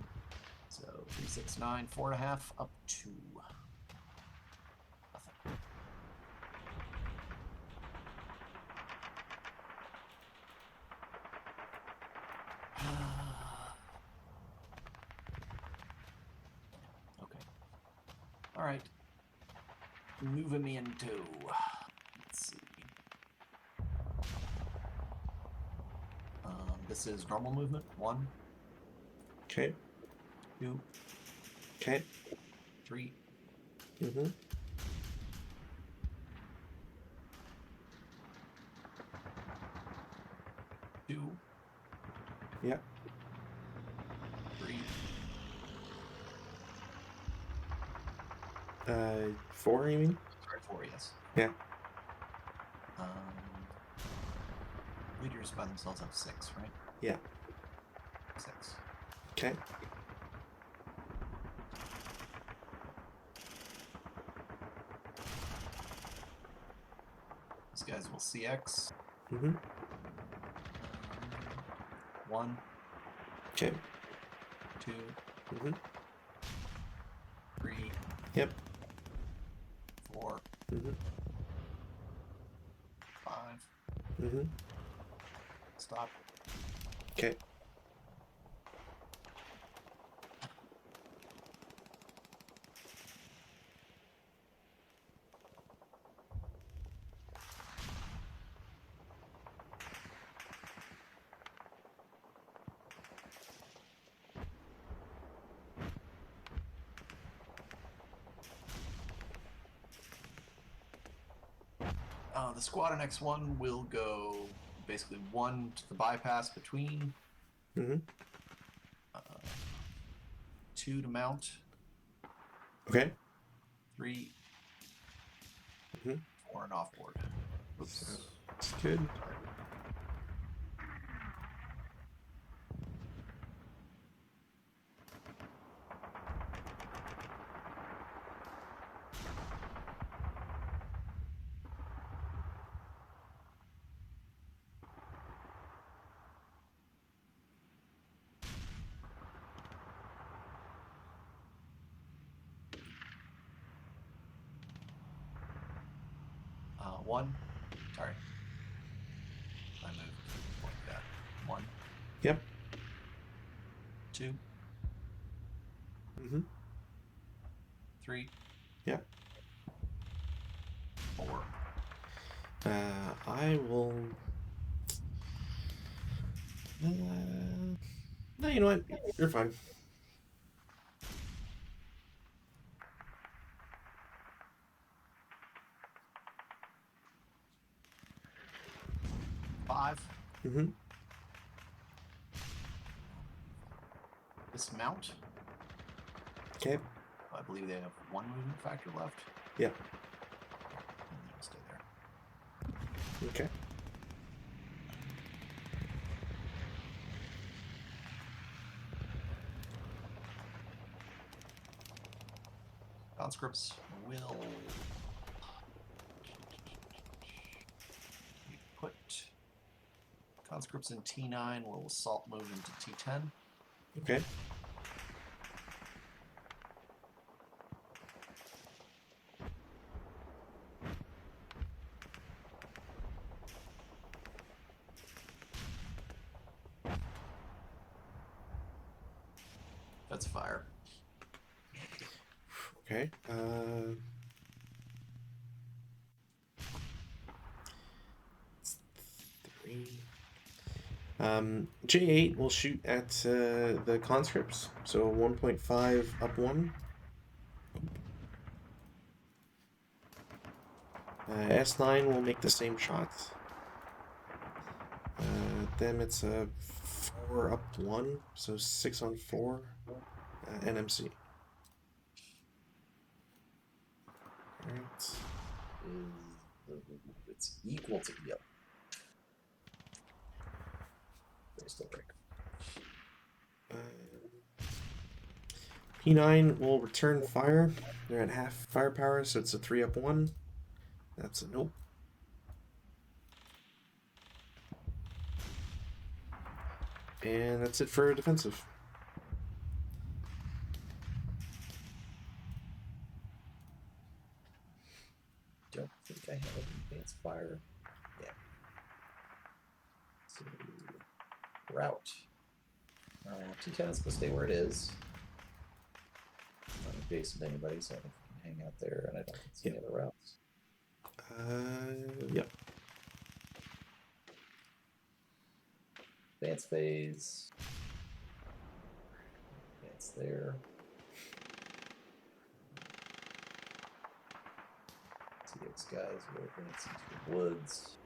So 3, 6, 9, 4.5 up to nothing. Okay. All right. Moving me into. Let's see. This is normal movement. 1, Okay. 2, Okay. 3, Mm-hmm. 2, Yeah. 3, 4, you mean? sorry, 4, yes. Yeah. Leaders by themselves have 6, right? Yeah. 6. Okay. These guys will CX. Mm-hmm. 1, Okay. 2, Mm-hmm. 3, Yep. 4, Mm-hmm. 5. Mm-hmm. Stop. Okay. The squad in X1 will go basically 1 to the bypass between, Mm-hmm. 2 to mount, Okay. 3, Mm-hmm. 4 and offboard. Oops. That's good. One. Sorry. I moved like that. 1, Yep. 2, Mm-hmm. 3, Yeah. 4. I will. No, you know what? You're fine. 5. Mm-hmm. Dismount. Okay. I believe they have 1 movement factor left. Yeah. And they'll stay there. Okay. Conscripts will put conscripts in T9 will assault move into T10. Okay. That's fire. Okay. Three. J8 will shoot at the conscripts, so 1.5 up 1. S9 will make the same shots. Them it's a 4 up 1, so 6 on 4. NMC. Alright. It's equal to yep. They still break. P9 will return fire. They're at half firepower, so it's a 3-up 1. That's a nope. And that's it for defensive. Don't think I have advanced fire. Yeah. So, route. T10 is going to stay where it is. Not adjacent to anybody, so I think we can hang out there, and I don't see any other routes. Yep. Advance phase. Advance there. TX guys will advance into the woods.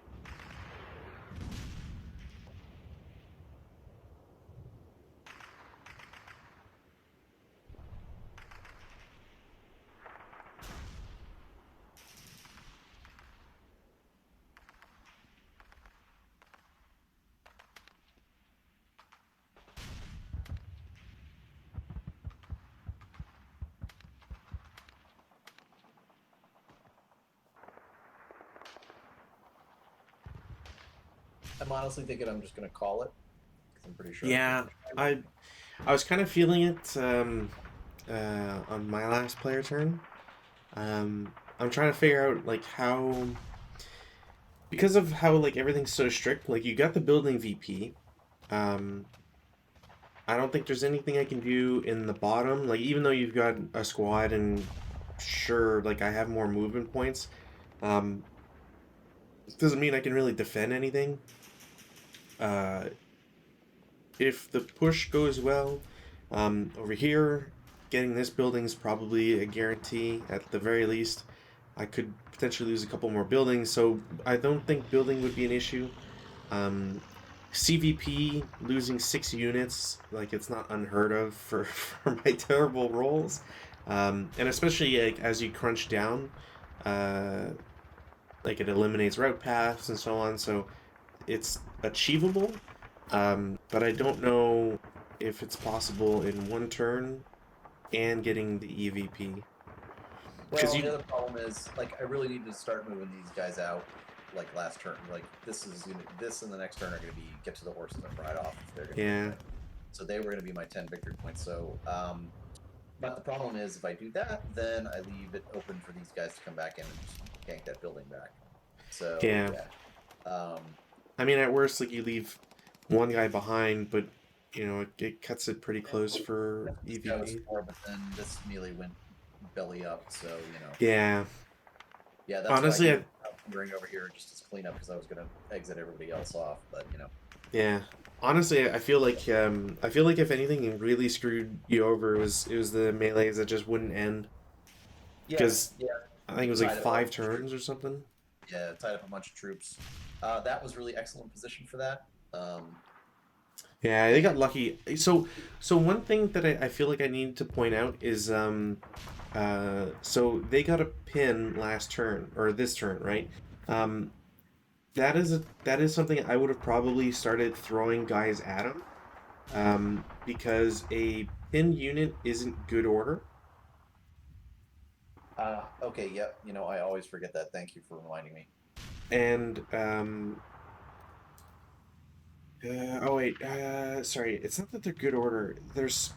I'm honestly thinking I'm just going to call it, because I'm pretty sure. Yeah, I was kind of feeling it on my last player turn. I'm trying to figure out like how, because of how like everything's so strict. Like you got the building VP. I don't think there's anything I can do in the bottom. Like even though you've got a squad and sure, like I have more movement points. Doesn't mean I can really defend anything. If the push goes well, over here, getting this building is probably a guarantee at the very least. I could potentially lose a couple more buildings, so I don't think building would be an issue. CVP losing 6 units, like it's not unheard of for, for my terrible rolls. And especially like, as you crunch down, like it eliminates route paths and so on, so it's achievable. But I don't know if it's possible in one turn and getting the EVP. Well, the other problem is, like, I really need to start moving these guys out, like, last turn. Like, this and the next turn are going to be get to the horses and ride off. They're gonna so they were going to be my 10 victory points. So, but the problem is, if I do that, then I leave it open for these guys to come back in and just gank that building back. So, yeah. I mean, at worst, like, you leave one guy behind, but, you know, it cuts it pretty close for EVP. But then this melee went belly up, so, you know. Yeah. Yeah, that's honestly, why I'm bring over here just as cleanup, because I was going to exit everybody else off, but, you know. Yeah. Honestly, I feel like if anything really screwed you over, it was the melees that just wouldn't end. Because I think it was like 5 turns or something. Yeah, tied up a bunch of troops. That was really excellent position for that. Yeah, they got lucky. So one thing that I feel like I need to point out is so they got a pin last turn or this turn, right? That is something I would have probably started throwing guys at them, because a pin unit isn't good order. Okay, yep. You know, I always forget that. Thank you for reminding me. And oh wait, sorry. It's not that they're good order. There's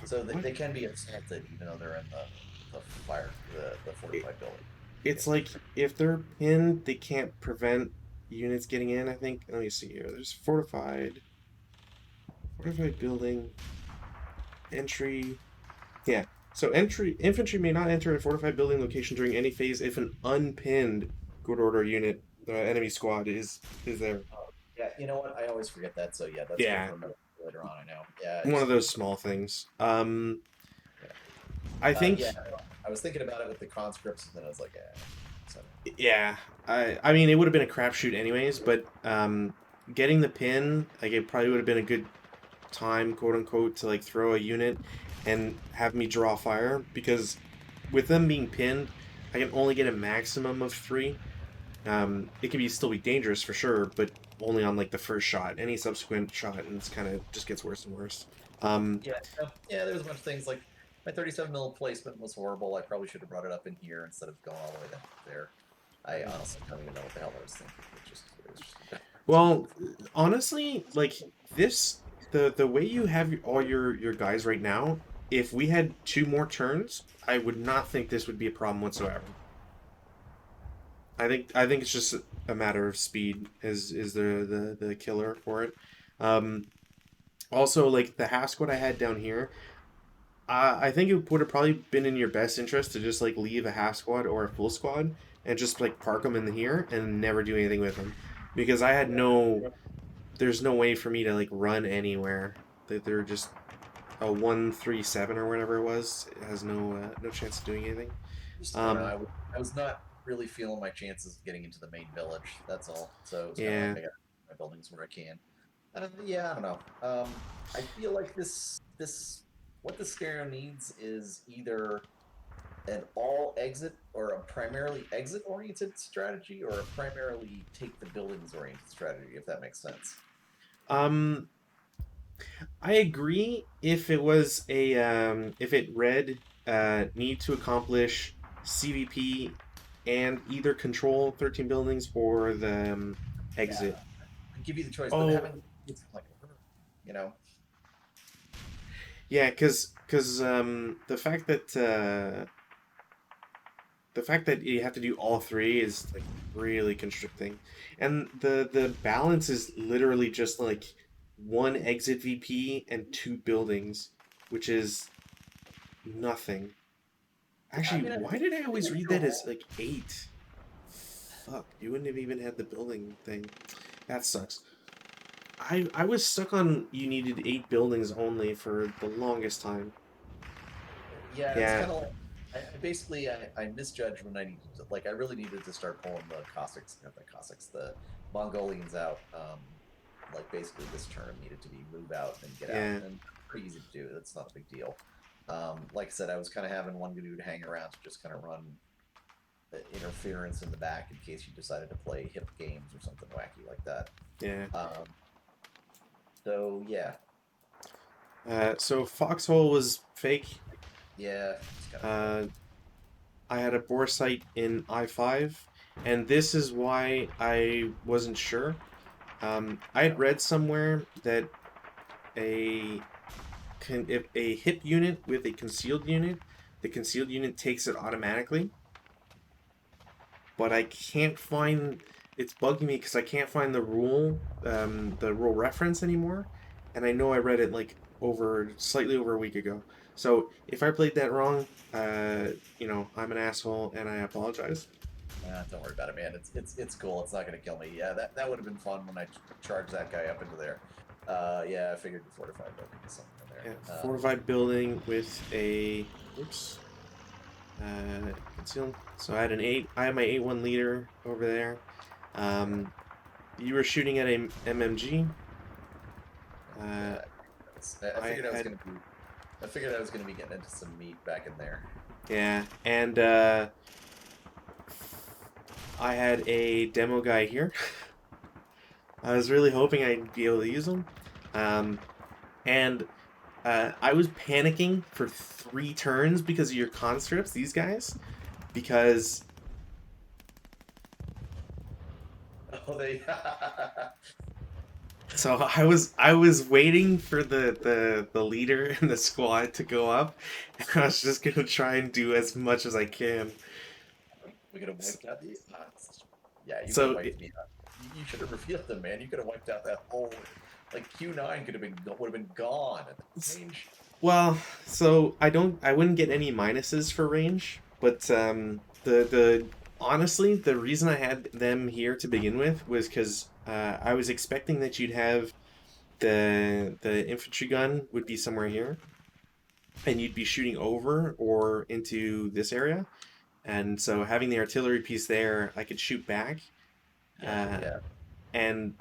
so they can be assaulted even though they're in the fire, the fortified building. It's like if they're pinned, they can't prevent units getting in. I think. Let me see here. There's fortified building, entry. Yeah. So infantry may not enter a fortified building location during any phase if an unpinned good order unit, enemy squad is there. Yeah, you know what? I always forget that. So yeah, that's later on. I know. Yeah. One of those small things. I think. Yeah, I was thinking about it with the conscripts, and then I was like, yeah. I mean, it would have been a crapshoot anyways, but getting the pin, like, it probably would have been a good time, quote unquote, to like throw a unit and have me draw fire, because with them being pinned, I can only get a maximum of 3. It can still be dangerous for sure, but only on like the first shot. Any subsequent shot, and it's kind of just gets worse and worse. Um, Yeah, yeah. There's a bunch of things like my 37 mil placement was horrible. I probably should have brought it up in here instead of going all the way down there. I honestly don't even know what the hell I was thinking. It was just to well, move. honestly, like this, the way you have all your guys right now, if we had two more turns, I would not think this would be a problem whatsoever. I think it's just a matter of speed is the killer for it. Um, Also, like the half squad I had down here, I think it would have probably been in your best interest to just like leave a half squad or a full squad and just like park them in here and never do anything with them, because I had no, there's no way for me to like run anywhere. That they're just a 137 or whatever it was. It has no chance of doing anything. Just I don't know. Um, I was not really feeling my chances of getting into the main village. That's all. So it's kind of like yeah. I got my buildings where I can. Yeah, I don't know. I feel like this what the stereo needs is either an all exit or a primarily exit oriented strategy or a primarily take the buildings oriented strategy, if that makes sense. Um, I agree if it was a if it read need to accomplish CVP and either control 13 buildings or the Yeah, exit. I give you the choice, but Oh, having it's like you know, yeah, because the fact that you have to do all three is like really constricting, and the balance is literally just like one exit VP and two buildings, which is nothing. yeah. I Actually, mean, why did I I think always read after that as all, like eight? Fuck, you wouldn't have even had the building thing. That sucks. I was stuck on you needed eight buildings only for the longest time. yeah, it's Yeah, kind of like I basically I misjudged when I needed to, like I really needed to start pulling the Cossacks, not the Cossacks, the Mongolians out. Like basically this turn needed to be move out and get out, yeah, and pretty easy to do. That's not a big deal. Like I said, I was kind of having one dude hang around to just kind of run interference in the back in case you decided to play hip games or something wacky like that. yeah. Um, so yeah, So Foxhole was fake. yeah, it's kind of cool. Uh, I had a bore site in I-5, and this is why I wasn't sure. I had read somewhere that a if a hip unit with a concealed unit, the concealed unit takes it automatically, but I can't find. It's bugging me because I can't find the rule reference anymore, and I know I read it like over slightly over a week ago. So if I played that wrong, I'm an asshole and I apologize. Don't worry about it, man. It's cool. It's not gonna kill me. Yeah, that would have been fun when I charged that guy up into there. Yeah, I figured the fortified building was something in Yeah, there. fortified building with a oops concealed. So I had an eight. I had my 8-1 leader over there. Yeah, Um, you were shooting at a MMG. Uh, yeah. I I figured I was had gonna be. I figured I was gonna be getting into some meat back in there. yeah, and I had a demo guy here. I was really hoping I'd be able to use him, um, and I was panicking for 3 turns because of your conscripts. These guys, because Oh, they. so I was waiting for the leader and the squad to go up, and I was just gonna try and do as much as I can. We could have S- wiped out the. Yeah, you could have So wiped me out. You should have revealed them, man. You could have wiped out that whole. Like Q9 could have been would have been gone at the range. well, so I wouldn't get any minuses for range, but the honestly the reason I had them here to begin with was because I was expecting that you'd have the infantry gun would be somewhere here, and you'd be shooting over or into this area, and so having the artillery piece there, I could shoot back, Yeah, uh, yeah. and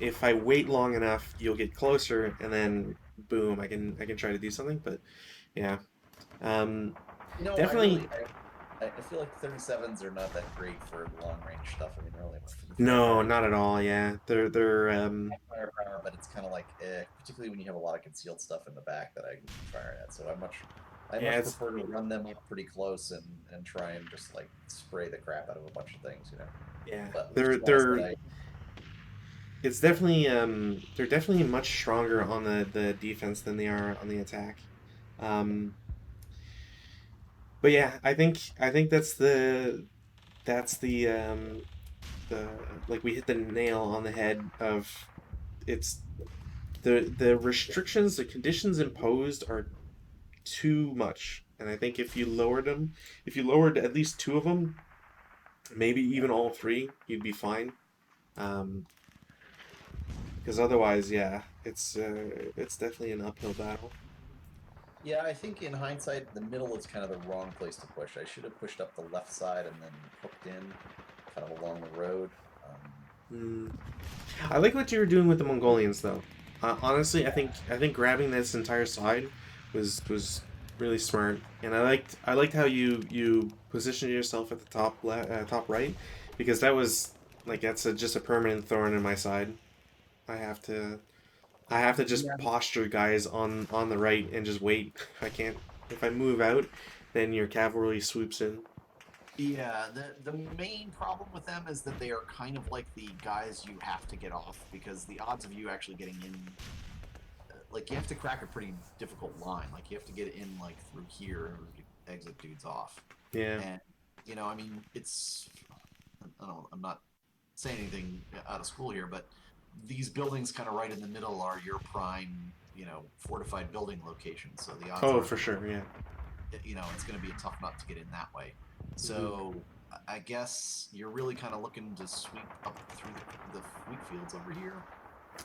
if I wait long enough, you'll get closer, and then boom, I can try to do something, but yeah. Um, You know, Definitely. I feel like 37s are not that great for long range stuff. I mean, they're only for the No, firepower, not at all. Yeah, they're firepower, but it's kind of like, particularly when you have a lot of concealed stuff in the back that I can fire at. So I yeah, much it's prefer to run them up pretty close and try and just like spray the crap out of a bunch of things, you know. yeah, But which is why I said they're I it's definitely they're definitely much stronger on the defense than they are on the attack. Um, but yeah, I think that's the like we hit the nail on the head of it's the restrictions, the conditions imposed are too much. And I think if you lowered at least two of them, maybe even all three, you'd be fine. Um, because otherwise, yeah, it's definitely an uphill battle. Yeah, I think in hindsight, the middle is kind of the wrong place to push. I should have pushed up the left side and then hooked in, kind of along the road. Um, Mm. I like what you were doing with the Mongolians, though. Honestly, yeah, I think grabbing this entire side was really smart, and I liked how you positioned yourself at the top right, because that was like just a permanent thorn in my side. I have to I have to just yeah, posture guys on the right and just wait. I can't if I move out, then your cavalry swoops in. yeah. The main problem with them is that they are kind of like the guys you have to get off because the odds of you actually getting in, like you have to crack a pretty difficult line. Like you have to get in like through here in order to exit dudes off. Yeah. And I mean, I don't, I'm not saying anything out of school here, but these buildings kind of right in the middle are your prime, fortified building location. So the odds Oh, are for that, sure. Yeah. it's going to be a tough nut to get in that way. Hmm. So I guess you're really kind of looking to sweep up through the wheat fields over here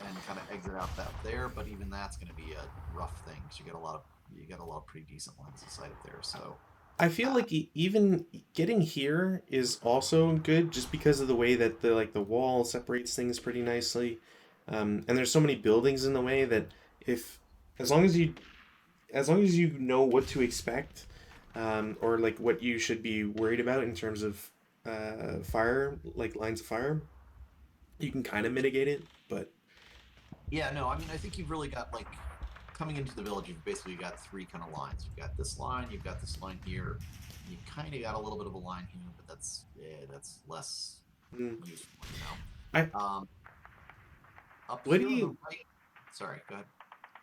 and kind of exit out that there. But even that's going to be a rough thing because you got a lot of pretty decent lines of sight up there. So I feel uh, like even getting here is also good just because of the way that the wall separates things pretty nicely, and there's so many buildings in the way that if as long as you know what to expect, or like what you should be worried about in terms of fire, like lines of fire, you can kind of mitigate it. But yeah, no, I mean, I think you've really got like coming into the village, you've basically got three kind of lines. You've got this line, you've got this line here, you kind of got a little bit of a line here, but that's less mm, useful, I Up what do here on the you right, sorry, go ahead.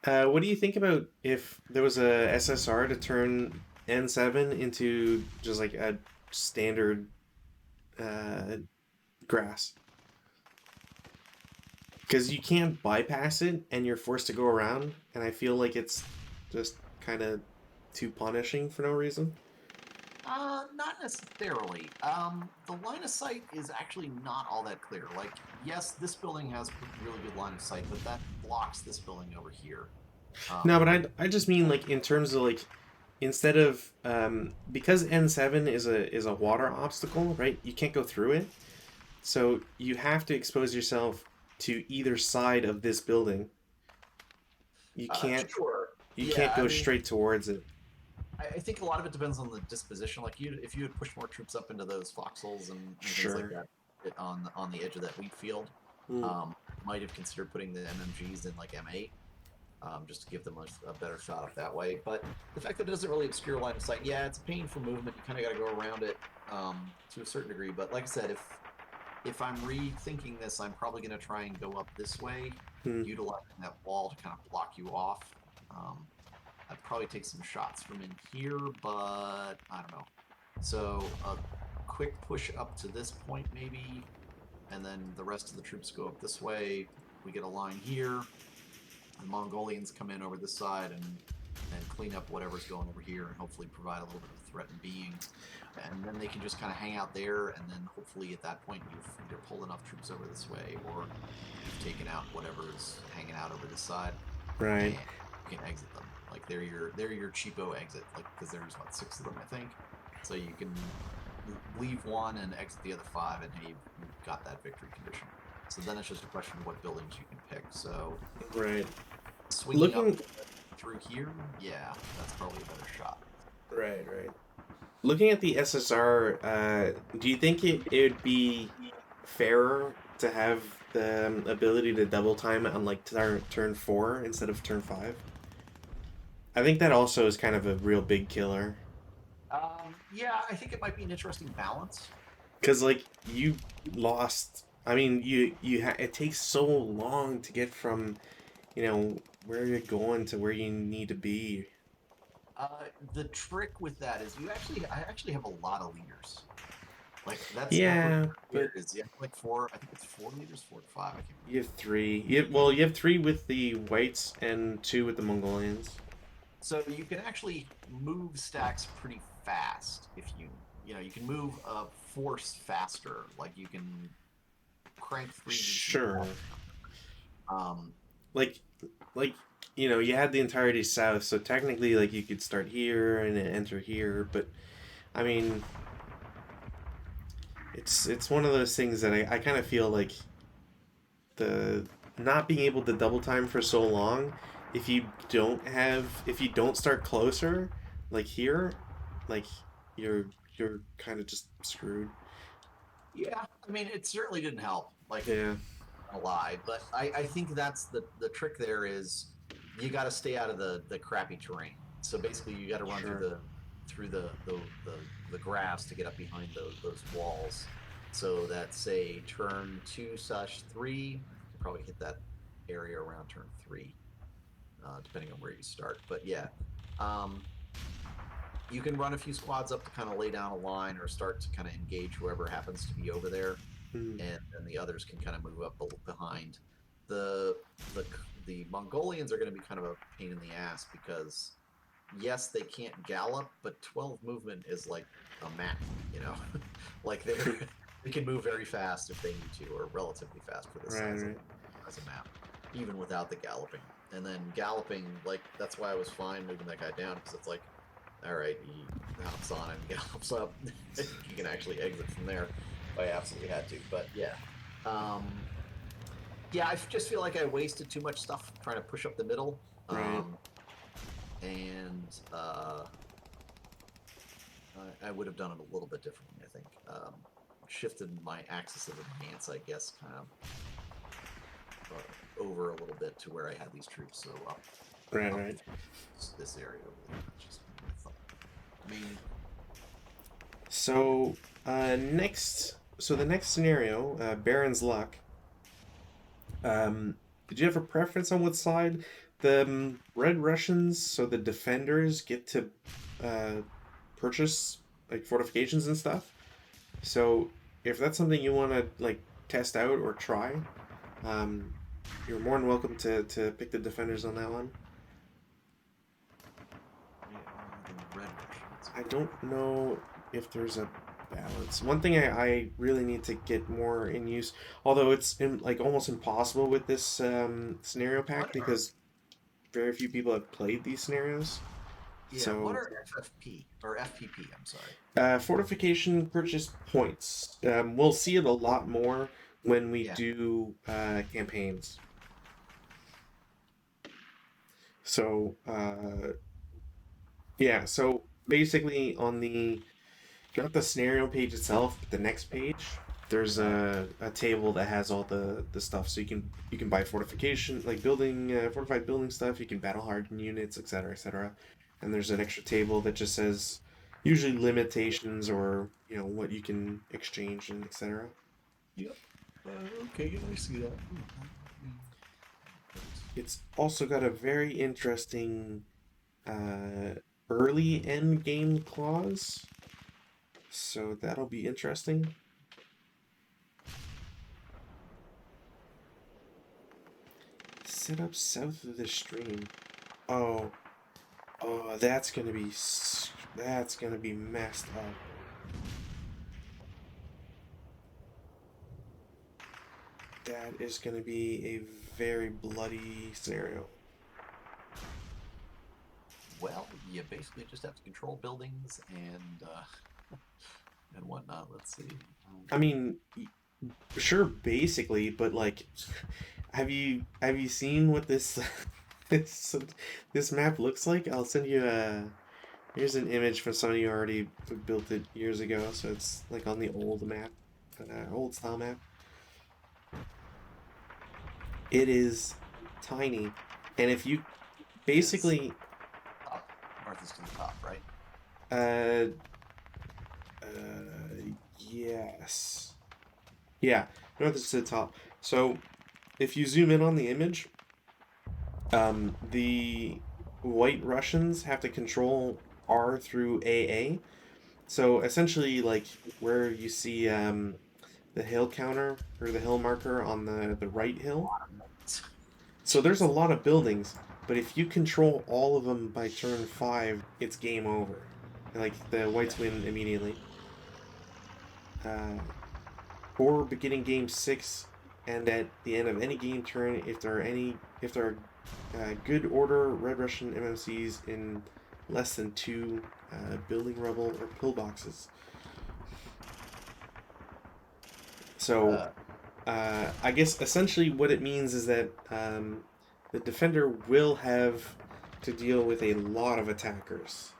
what do you think about if there was a SSR to turn N7 into just like a standard uh, grass? Because you can't bypass it and you're forced to go around, and I feel like it's just kind of too punishing for no reason. Not necessarily. The line of sight is actually not all that clear. Like, yes, this building has really good line of sight, but that blocks this building over here. No, but Like, I just mean like in terms of like instead of because N7 is a water obstacle, right? You can't go through it. So you have to expose yourself to either side of this building. You can't sure. you Yeah, can't I go mean, straight towards it. I think a lot of it depends on the disposition. Like if you had pushed more troops up into those foxholes and things like Sure. that on the edge of that wheat field, Mm, might have considered putting the MMGs in like M8, just to give them a better shot up that way. But the fact that it doesn't really obscure line of sight, yeah, it's a pain for movement. You kind of got to go around it to a certain degree. But like I said, if I'm rethinking this, I'm probably going to try and go up this way, mm. utilizing that wall to kind of block you off. Um, I'd probably take some shots from in here, but I don't know. So a quick push up to this point, maybe, and then the rest of the troops go up this way. We get a line here. The Mongolians come in over this side and clean up whatever's going over here, and hopefully provide a little bit of threat and being. And then they can just kind of hang out there, and then hopefully at that point you've either pulled enough troops over this way, or you've taken out whatever is hanging out over this side, Right. and you can exit them. Like they're your cheapo exit. Like because there's what, six of them I think, so you can leave one and exit the other five, and hey, you've got that victory condition. So then it's just a question of what buildings you can pick. So Right. swinging up Looking. through here, yeah, that's probably a better shot. Right. Right. looking at the SSR, do you think it would be fairer to have the ability to double time on like turn 4 instead of turn 5? I think that also is kind of a real big killer. Yeah, I think it might be an interesting balance. Because like you lost. I mean, it takes so long to get from where you're going to where you need to be. The trick with that is I actually have a lot of leaders. Like that's what's Yeah, but weird is you have like four. I think it's 4 leaders, 4 to 5. I can't you remember. have three. You have three with the whites and two with the Mongolians. So you can actually move stacks pretty fast if you can move a force faster. Like you can crank 3 units in the Sure. wall. Um, Like like you had the entirety south, so technically like you could start here and then enter here, but I mean it's one of those things that I kind of feel like the not being able to double time for so long, if you don't start closer, like here, like you're you're kind of just screwed. yeah, I mean it certainly didn't help. Like Yeah, a lie, but I think that's the trick there is you got to stay out of the crappy terrain. So basically, you got to run sure. through the grass to get up behind those walls. So that say turn 2/3, you can probably hit that area around turn 3, depending on where you start. But yeah, um, you can run a few squads up to kind of lay down a line or start to kind of engage whoever happens to be over there, Mm, and then the others can kind of move up behind. The the the Mongolians are going to be kind of a pain in the ass because yes, they can't gallop, but 12 movement is like a map, you know, like they can move very fast if they need to, or relatively fast for the right, size of right. as a map, even without the galloping. And then galloping, like that's why I was fine moving that guy down because it's like, all right, he hops on and gallops up. You can actually exit from there if I absolutely had to. But yeah, um, yeah, I just feel like I wasted too much stuff trying to push up the middle, Right. and I would have done it a little bit differently. I think shifted my axis of advance, I guess, kind of over a little bit to where I had these troops. So Right, up right. this area over there. That's just my thought. Maybe. So, the next scenario, Baron's Luck. Did you have a preference on what side? The Red Russians, so the defenders get to uh, purchase like fortifications and stuff. So, if that's something you want to like test out or try, um, you're more than welcome to pick the defenders on that one. They are the Red Russians. I don't know if there's a balance. One thing I really need to get more in use, although like almost impossible with this scenario pack What are because very few people have played these scenarios. what So, are FFP or FPP? I'm sorry. fortification purchase points. We'll see it a lot more when we Yeah. do campaigns. So, yeah. So basically, on the not the scenario page itself, but the next page, there's a table that has all the stuff. So you can buy fortification, like building fortified building stuff. You can battle hardened units, etc., etc. And there's an extra table that just says usually limitations or what you can exchange and etc. Yep. Okay, I see that. It's also got a very interesting uh, early end game clause, so that'll be interesting. Set up south of the stream. Oh, oh, that's gonna be messed up. That is gonna be a very bloody scenario. Well, you basically just have to control buildings and whatnot. Let's see. I mean, sure, basically, but like, have you seen what this this this map looks like? I'll send you Here's an image from somebody who already built it years ago, so it's like on the old map, old style map. It is tiny, and if you Is basically, top. North is to the top, right? uh, yes, yeah, north is to the top. So if you zoom in on the image, the White Russians have to control R through AA. So essentially, like where you see the hill counter or the hill marker on the right hill. So there's a Jeez. lot of buildings, but if you control all of them by turn 5, it's game over. Like the Okay. whites win immediately. Uh, or beginning game 6, and at the end of any game turn, if there are good order Red Russian MMCs in less than 2 building rubble or pillboxes. So Uh, I guess essentially what it means is that the defender will have to deal with a lot of attackers.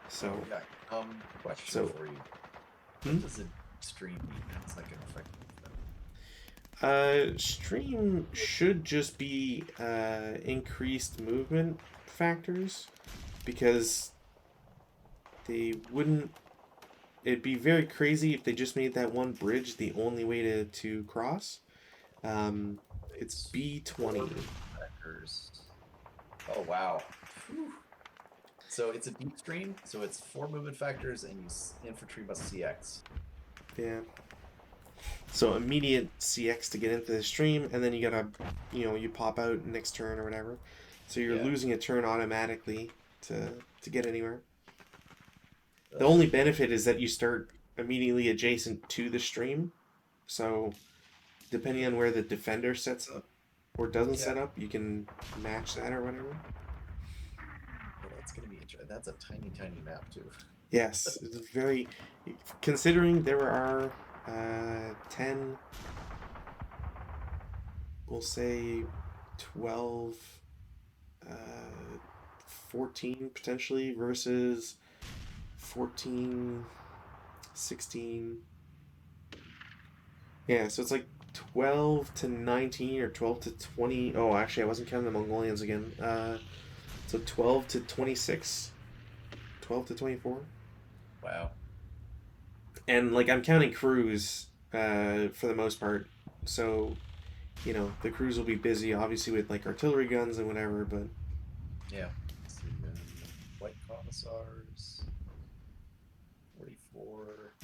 So, yeah. Question so for you. hmm? What does a stream mean? How's that going to affect them? Stream should just be increased movement factors because they wouldn't. It'd be very crazy if they just made that one bridge the only way to cross. Um, it's It's four B20. factors. Oh wow. Whew. So it's a deep stream. So it's 4 movement factors, and infantry must CX. Yeah. So immediate CX to get into the stream, and then you gotta, you pop out next turn or whatever. So you're Yeah. losing a turn automatically to get anywhere. The Ugh. only benefit is that you start immediately adjacent to the stream. So depending on where the defender sets up or doesn't Yeah. set up, you can match that or whatever. Well, that's going to be interesting. That's a tiny, tiny map too. Yes, it's very. Considering there are 10, we'll say 12, uh, 14 potentially versus 14, 16. Yeah, so it's like 12 to 19 or 12 to 20. Oh, actually, I wasn't counting the Mongolians again. So 12 to 26, 12 to 24. Wow. And like I'm counting crews for the most part. So, the crews will be busy obviously with like artillery guns and whatever, but Yeah. Let's see. White commissars. 44.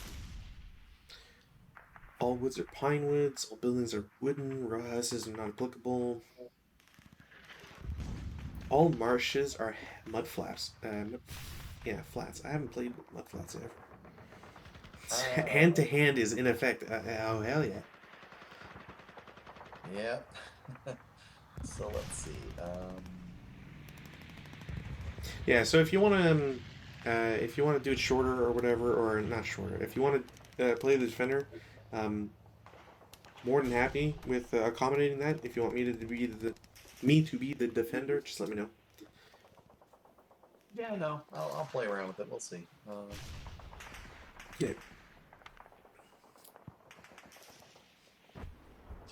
all woods are pine woods, all buildings are wooden, row houses are not applicable. All marshes are mud flats. Yeah, flats. I haven't played mud flats ever. Hand to hand is in effect. Oh hell yeah! Yeah. So let's see. Yeah. So if you want to do it shorter or whatever, or not shorter, if you want to play the defender, um, more than happy with accommodating that. If you want me to be the defender, just let me know. Yeah, no, I'll play around with it. We'll see. Yeah.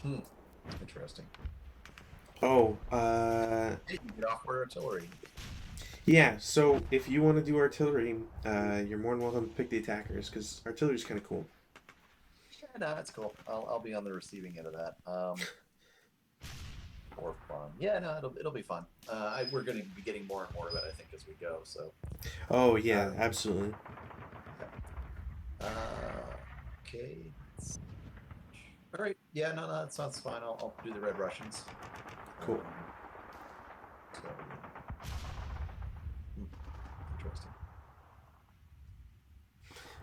Hmm. Interesting. Oh, Hey, you get off where artillery. yeah. So if you want to do artillery, you're more than welcome to pick the attackers because artillery's kind of cool. Yeah, no, that's cool. I'll be on the receiving end of that. More fun. Yeah, no, it'll be fun. We're going to be getting more and more of it, I think, as we go. So, Oh uh, yeah, absolutely. okay. All right. Yeah, no, that sounds fine. I'll do the Red Russians. Cool. So, interesting.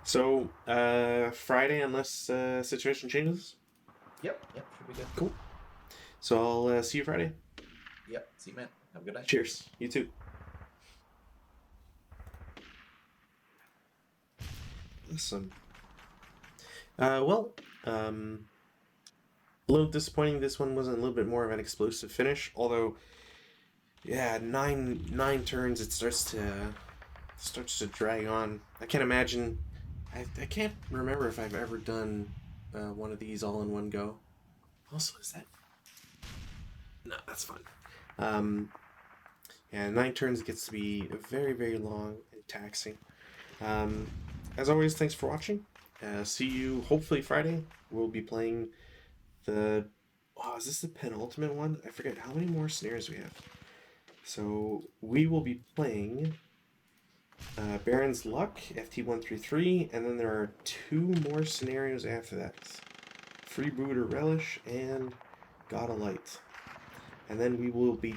So Friday, unless situation changes. Yep, should be good. Cool. So I'll see you Friday. Yep, see you, man. Have a good night. Cheers. You too. Awesome. Well, a little disappointing. This one wasn't a little bit more of an explosive finish. Although, yeah, nine turns. It starts to starts to drag on. I can't imagine. I can't remember if I've ever done one of these all in one go. Also, is that? No, that's fun. Um, and 9 turns gets to be very, very long and taxing. Um, as always, thanks for watching. See you hopefully Friday. We'll be playing the. Oh, is this the penultimate one? I forget how many more snares we have. So we will be playing Baron's Luck, FT-133, and then there are 2 more scenarios after that. Freebooter Relish and God of Light. And then we will be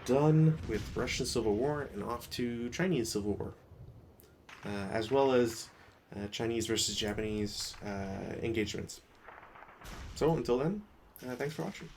done with Russian Civil War and off to Chinese Civil War. As well as Chinese versus Japanese engagements. So until then, thanks for watching.